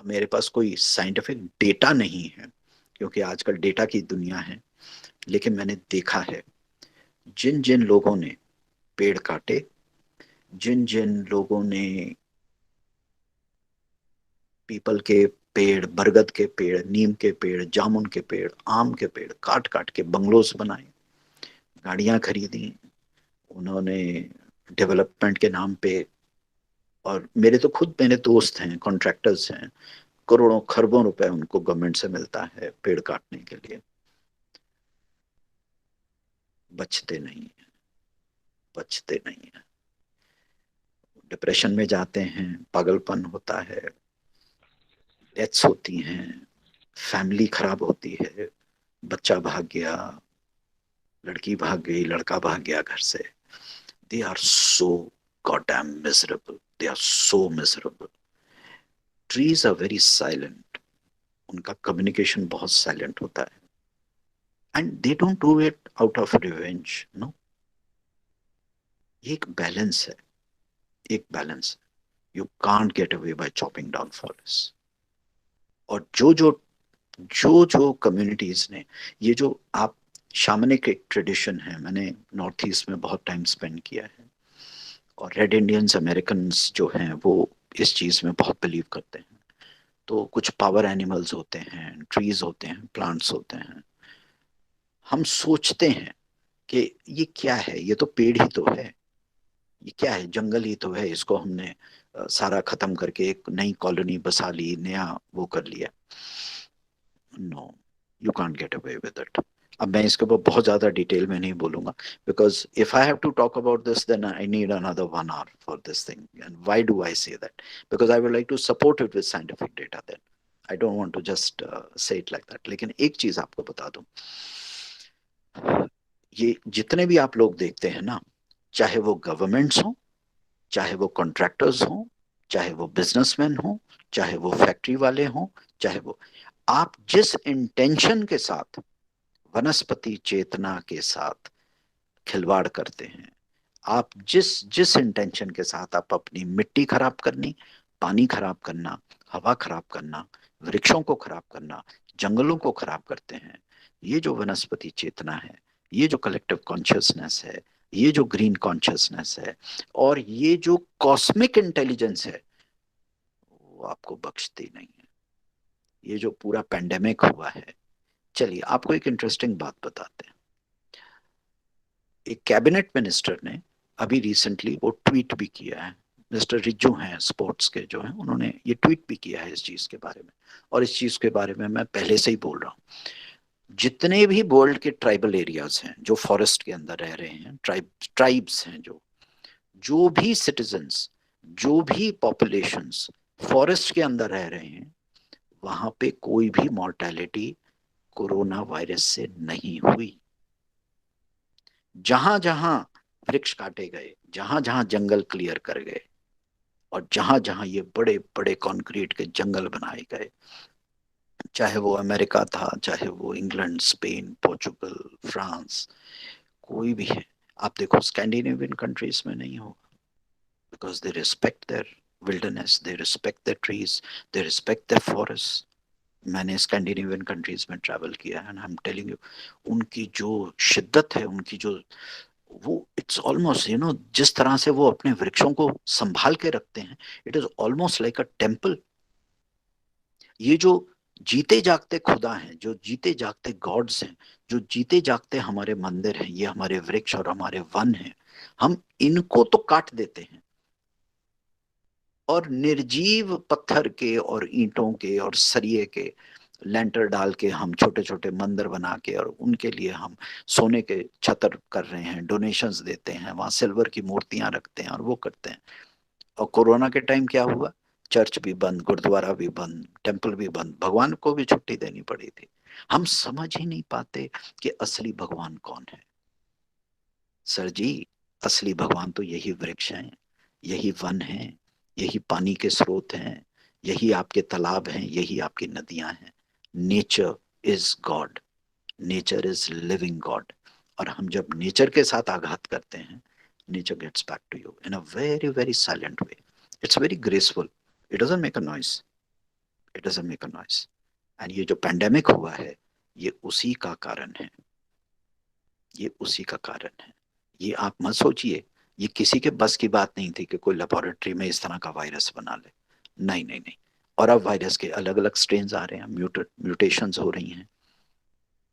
मेरे पास कोई साइंटिफिक डेटा नहीं है, क्योंकि आजकल डेटा की दुनिया है, लेकिन मैंने देखा है जिन जिन लोगों ने पेड़ काटे, जिन जिन लोगों ने पीपल के पेड़, बरगद के पेड़, नीम के पेड़, जामुन के पेड़, आम के पेड़ काट काट के बंगलोज बनाए, गाड़ियां खरीदी उन्होंने डेवलपमेंट के नाम पे, और मेरे दोस्त हैं, कॉन्ट्रैक्टर्स हैं, करोड़ों खरबों रुपए उनको गवर्नमेंट से मिलता है पेड़ काटने के लिए, बचते नहीं है, बचते नहीं है, डिप्रेशन में जाते हैं, पागलपन होता है, डेथ्स होती हैं, फैमिली खराब होती है, बच्चा भाग गया, लड़की भाग गई, लड़का भाग गया घर से। They are so goddamn miserable. They are so miserable. Trees are very silent. उनका कम्युनिकेशन बहुत साइलेंट होता है, and they don't do it out of revenge, no. ये एक बैलेंस है, एक balance. You can't get away by chopping down forest. और जो कम्युनिटीज ने, ये जो आप शामनिक एक ट्रेडिशन है, मैंने नॉर्थ ईस्ट में बहुत टाइम स्पेंड किया है, और रेड इंडियंस अमेरिकन जो हैं वो इस चीज में बहुत बिलीव करते हैं। तो कुछ पावर एनिमल्स होते हैं, ट्रीज होते हैं, प्लांट्स होते हैं, हम सोचते हैं कि ये क्या है, ये तो पेड़ ही तो है, ये क्या है, जंगल ही तो है, इसको हमने सारा खत्म करके एक नई कॉलोनी बसा ली, नया वो कर लिया। No, you can't get away with it. अब मैं इसके ऊपर बहुत ज्यादा डिटेल में नहीं बोलूंगा, because if I have to talk about this then I need another 1 hour for this thing. And why do I say that? Because I would like to support it with scientific data, then I don't want to just say it like that. लेकिन एक चीज आपको बता दूं, ये जितने भी आप लोग देखते हैं ना, चाहे वो गवर्नमेंट्स हो, चाहे वो कॉन्ट्रैक्टर्स हो, चाहे वो बिजनेसमैन हो, चाहे वो फैक्ट्री वाले हो, चाहे वो, आप जिस इंटेंशन के साथ वनस्पति चेतना के साथ खिलवाड़ करते हैं, आप जिस जिस इंटेंशन के साथ आप अपनी मिट्टी खराब करनी, पानी खराब करना, हवा खराब करना, वृक्षों को खराब करना, जंगलों को खराब करते हैं, ये जो वनस्पति चेतना है, ये जो कलेक्टिव कॉन्शियसनेस है, ये जो ग्रीन कॉन्शियसनेस है, और ये जो कॉस्मिक इंटेलिजेंस है, वो आपको बख्शती नहीं है। ये जो पूरा पेंडेमिक हुआ है, चलिए आपको एक इंटरेस्टिंग बात बताते हैं। एक कैबिनेट मिनिस्टर ने अभी रिसेंटली वो ट्वीट भी किया है, मिस्टर रिज्जू हैं स्पोर्ट्स के जो हैं, उन्होंने ये ट्वीट भी किया है इस चीज के बारे में। और इस चीज के बारे में मैं पहले से ही बोल रहा हूँ, जितने भी वर्ल्ड के ट्राइबल एरियाज हैं जो फॉरेस्ट के अंदर रह रहे हैं, ट्राइब्स हैं, जो भी सिटीजन्स, जो भी पॉपुलेशंस फॉरेस्ट के अंदर रह रहे हैं, वहां पे कोई भी मॉर्टेलिटी कोरोना वायरस से नहीं हुई। जहां जहां वृक्ष काटे गए, जहां जहां जंगल क्लियर कर गए, और जहां जहां ये बड़े बड़े कंक्रीट के जंगल बनाए गए, चाहे वो अमेरिका था, चाहे वो इंग्लैंड, स्पेन, पोर्चुगल, फ्रांस, कोई भी है, आप देखो स्कैंडिनेवियन कंट्रीज में नहीं होगा, because they respect there wilderness, they respect there trees, they respect there forest. मैंने स्कैंडिनेवियन कंट्रीज में ट्रैवल किया है, and I am telling you, उनकी जो शिद्दत है, उनकी जो वो इट्स ऑलमोस्ट जिस तरह से वो अपने वृक्षों को संभाल के रखते हैं, it is almost like a temple. ये जो जीते जागते खुदा हैं, जो जीते जागते गॉड्स हैं, जो जीते जागते हमारे मंदिर हैं, ये हमारे वृक्ष और हमारे वन हैं, हम इनको तो काट देते हैं, और निर्जीव पत्थर के और ईंटों के और सरिये के लेंटर डाल के हम छोटे छोटे मंदिर बना के, और उनके लिए हम सोने के छतर कर रहे हैं, डोनेशंस देते हैं, वहां सिल्वर की मूर्तियां रखते हैं और वो करते हैं। और कोरोना के टाइम क्या हुआ, चर्च भी बंद, गुरुद्वारा भी बंद, टेम्पल भी बंद, भगवान को भी छुट्टी देनी पड़ी थी। हम समझ ही नहीं पाते कि असली भगवान कौन है। सर जी, असली भगवान तो यही वृक्ष हैं, यही वन हैं, यही पानी के स्रोत हैं, यही आपके तालाब हैं, यही आपकी नदियां हैं। Nature is God, nature is living God. और हम जब नेचर के साथ आघात करते हैं, nature gets back to you in a very very silent way. It's very graceful, it doesn't make a noise, it doesn't make a noise. And ये जो पैंडेमिक हुआ है, ये उसी का कारण है, ये उसी का कारण है। ये आप मत सोचिए, ये किसी के बस की बात नहीं थी कि कोई लेबोरेटरी में इस तरह का वायरस बना ले। नहीं नहीं नहीं। और अब वायरस के अलग अलग स्ट्रेन आ रहे हैं, म्यूटेशंस हो रही हैं,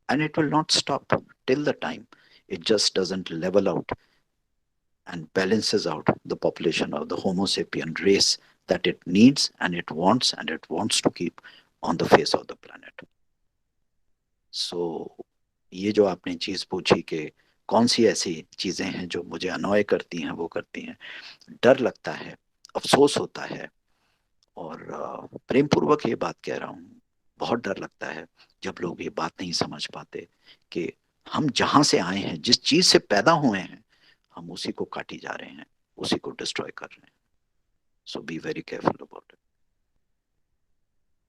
and it will not stop till the time it just doesn't level out and balances out the population of the Homo sapien race that it needs and it wants to keep on the face of the planet. So ये जो आपने चीज पूछी कि कौन सी ऐसी चीजें हैं जो मुझे अनॉय करती हैं, वो करती हैं, डर लगता है, अफसोस होता है, और प्रेम पूर्वक ये बात कह रहा हूँ, बहुत डर लगता है जब लोग ये बात नहीं समझ पाते कि हम जहां से आए हैं, जिस चीज से पैदा हुए हैं, हम उसी को काटी जा रहे हैं, उसी को डिस्ट्रॉय कर रहे हैं। So be very careful about it.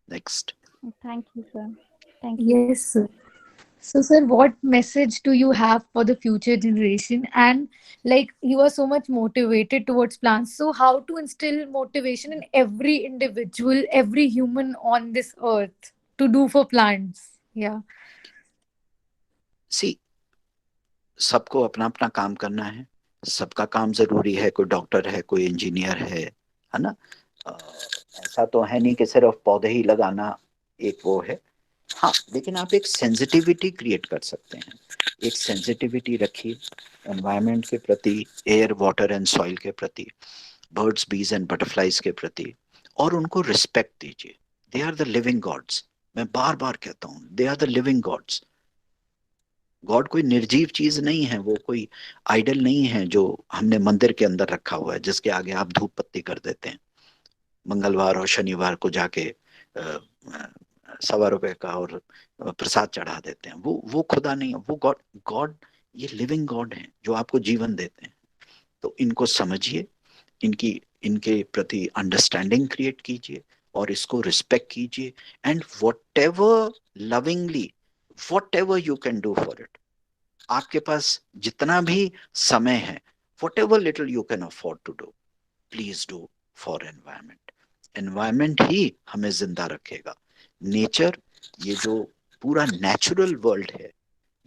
Next. Thank you, sir. Thank you. Yes, sir. So, sir, what message do you have for the future generation? And like you are so much motivated towards plants. So, how to instill motivation in every individual, every human on this earth to do for plants? Yeah. सी, सबको अपना अपना काम करना है, सबका काम जरूरी है, कोई डॉक्टर है, कोई इंजीनियर है ना। ऐसा तो है नहीं कि सिर्फ पौधे ही लगाना एक वो है। हाँ, लेकिन आप एक सेंसिटिविटी क्रिएट कर सकते हैं, एक सेंसिटिविटी रखिए एनवायरनमेंट के प्रति, एयर, वाटर एंड सॉइल के प्रति, बर्ड्स, बीज एंड बटरफ्लाइज के प्रति, और उनको रिस्पेक्ट दीजिए। They are the living gods. मैं बार बार कहता हूँ, they are the living gods. God कोई निर्जीव चीज नहीं है, वो कोई आइडल नहीं है जो हमने मंदिर के अंदर रखा हुआ है, जिसके आगे आप धूप पत्ती कर देते हैं, मंगलवार और शनिवार को जाके 1.25 रुपए का और प्रसाद चढ़ा देते हैं। वो खुदा नहीं है, वो गॉड। गॉड ये लिविंग गॉड है जो आपको जीवन देते हैं। तो इनको समझिए, इनकी इनके प्रति अंडरस्टैंडिंग क्रिएट कीजिए और इसको रिस्पेक्ट कीजिए, and whatever lovingly, whatever you can do for it, आपके पास जितना भी समय है, whatever little you can afford to do, please do for environment. Environment ही हमें जिंदा रखेगा। नेचर, ये जो पूरा नेचुरल वर्ल्ड है,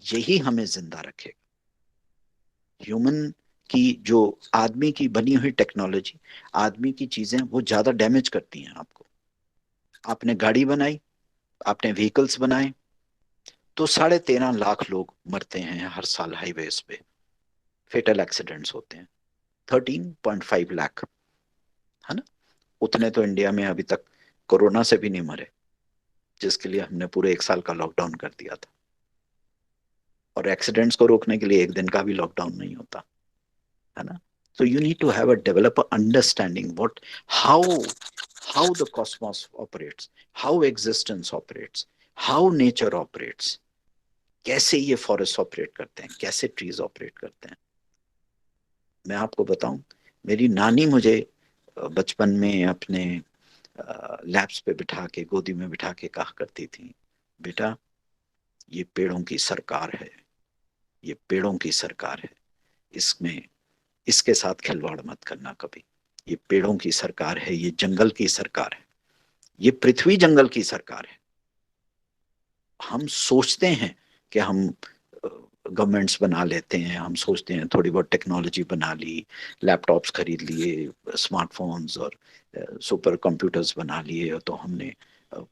यही हमें जिंदा रखेगा। ह्यूमन की जो आदमी की बनी हुई टेक्नोलॉजी, आदमी की चीजें, वो ज्यादा डैमेज करती हैं आपको। आपने गाड़ी बनाई, आपने व्हीकल्स बनाए, तो 13.5 लाख लोग मरते हैं हर साल हाईवेज पे, फेटल एक्सीडेंट्स होते हैं। 13.5 लाख, है ना? उतने तो इंडिया में अभी तक कोरोना से भी नहीं मरे, जिसके लिए हमने पूरे 1 साल का लॉकडाउन कर दिया था। और एक्सीडेंट्स को रोकने के लिए 1 दिन का भी लॉकडाउन नहीं होता, है ना? So you need to have a develop a understanding what how the cosmos operates, how existence operates, how nature operates, कैसे ये फॉरेस्ट ऑपरेट करते हैं, कैसे ट्रीज ऑपरेट करते हैं। मैं आपको बताऊं, मेरी नानी मुझे बचपन में अपने लैब्स पे बिठा के, गोदी में बिठा के कहा करती थी, बेटा ये पेड़ों की सरकार है, ये पेड़ों की सरकार है, इसमें इसके साथ खिलवाड़ मत करना कभी। ये पेड़ों की सरकार है, ये जंगल की सरकार है, ये पृथ्वी जंगल की सरकार है। हम सोचते हैं कि हम गवर्नमेंट्स बना लेते हैं, हम सोचते हैं थोड़ी बहुत टेक्नोलॉजी बना ली, लैपटॉप्स खरीद लिए, स्मार्टफोन्स और सुपर कंप्यूटर्स बना लिए, तो हमने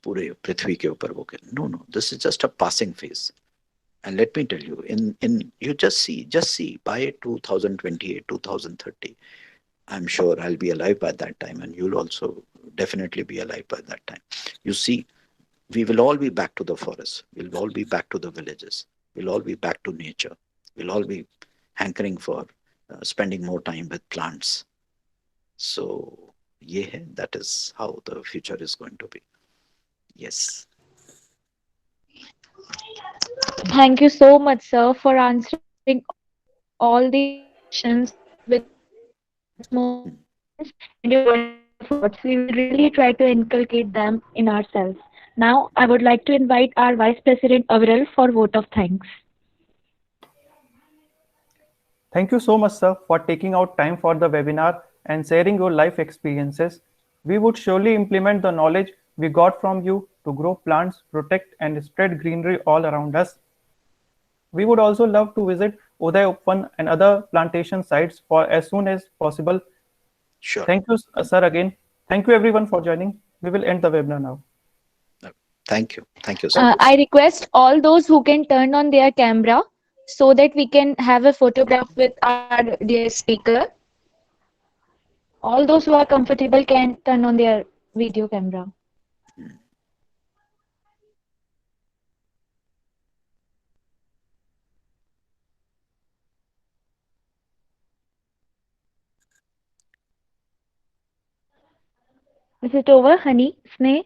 पूरे पृथ्वी के ऊपर वो किया। No no, this is just a passing phase. And let me tell you, in you just see by 2028, 2030, I'm sure I'll be alive by that time, and you'll also definitely be alive by that time. You see, we will all be back to the forest. We'll all be back to the villages. We'll all be back to nature. We'll all be hankering for spending more time with plants. So, yeah, that is how the future is going to be. Yes. Thank you so much, sir, for answering all the questions with such motivational words and your wonderful thoughts. We will really try to inculcate them in ourselves. Now, I would like to invite our Vice President Aviral for vote of thanks. Thank you so much, sir, for taking out time for the webinar and sharing your life experiences. We would surely implement the knowledge we got from you to grow plants, protect and spread greenery all around us. We would also love to visit Uday Uppan and other plantation sites for as soon as possible. Sure. Thank you, sir, again. Thank you everyone for joining. We will end the webinar now. Thank you. Thank you so much. I request all those who can turn on their camera so that we can have a photograph with our dear speaker. All those who are comfortable can turn on their video camera. Is it over, honey? Sneh?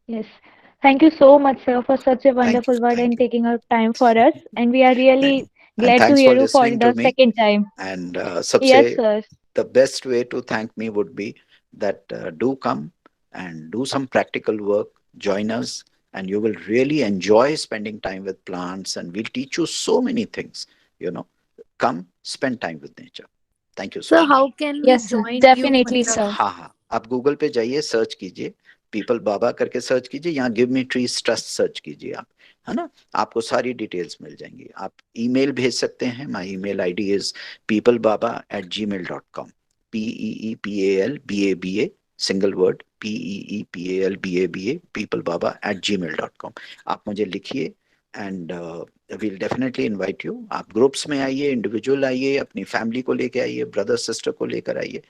Yes. Thank you so much, sir, for such a wonderful word and taking out time for us. And we are really And glad to thanks hear for you for listening to the me. second time. And Yes, सबसे sir. the best way to thank me would be that do come and do some practical work, join us, and you will really enjoy spending time with plants, and we'll teach you so many things. You know, come spend time with nature. Thank you so Sir, much. how can we Yes, join you? definitely, मतलब sir. हाँ हाँ, आप गूगल पे जाइए, सर्च कीजिए, पीपल बाबा करके सर्च कीजिए, यहाँ give me trees trust search कीजिए आप, है ना? आपको सारी डिटेल्स मिल जाएंगी। आप ईमेल भेज सकते हैं। My email ID is peoplebaba@gmail.com, PEEPALBABA single word, PEEPALBABA, peoplebaba@gmail.com। आप मुझे लिखिए and we'll definitely invite you. आप ग्रुप्स में आइए, इंडिविजुअल आइए, अपनी फैमिली को लेके आइए, ब्रदर सिस्टर को लेकर आइए,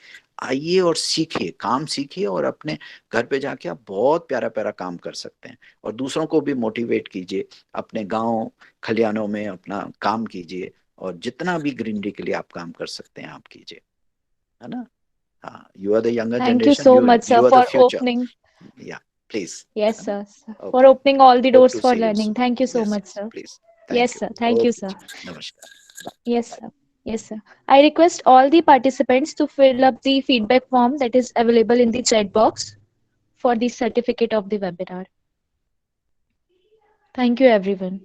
आइए और सीखिए, काम सीखिए, और अपने घर पे जाके आप बहुत प्यारा प्यारा काम कर सकते हैं, और दूसरों को भी मोटिवेट कीजिए, अपने गांव खलियानों में अपना काम कीजिए, और जितना भी ग्रीनरी के लिए आप काम कर सकते हैं आप कीजिए, है ना? हाँ, you are the younger Thank you generation, so much, sir, you are the for future. opening. Yeah, please. Yes, है ना? sir. For Okay. opening all the Hope doors to for see you learning. soon. Thank you so Yes, much, yes, sir. please. Yes, Thank you. sir. Thank you, Okay, sir. namaskar. Yes, sir. Yes, sir. I request all the participants to fill up the feedback form that is available in the chat box for the certificate of the webinar. Thank you, everyone.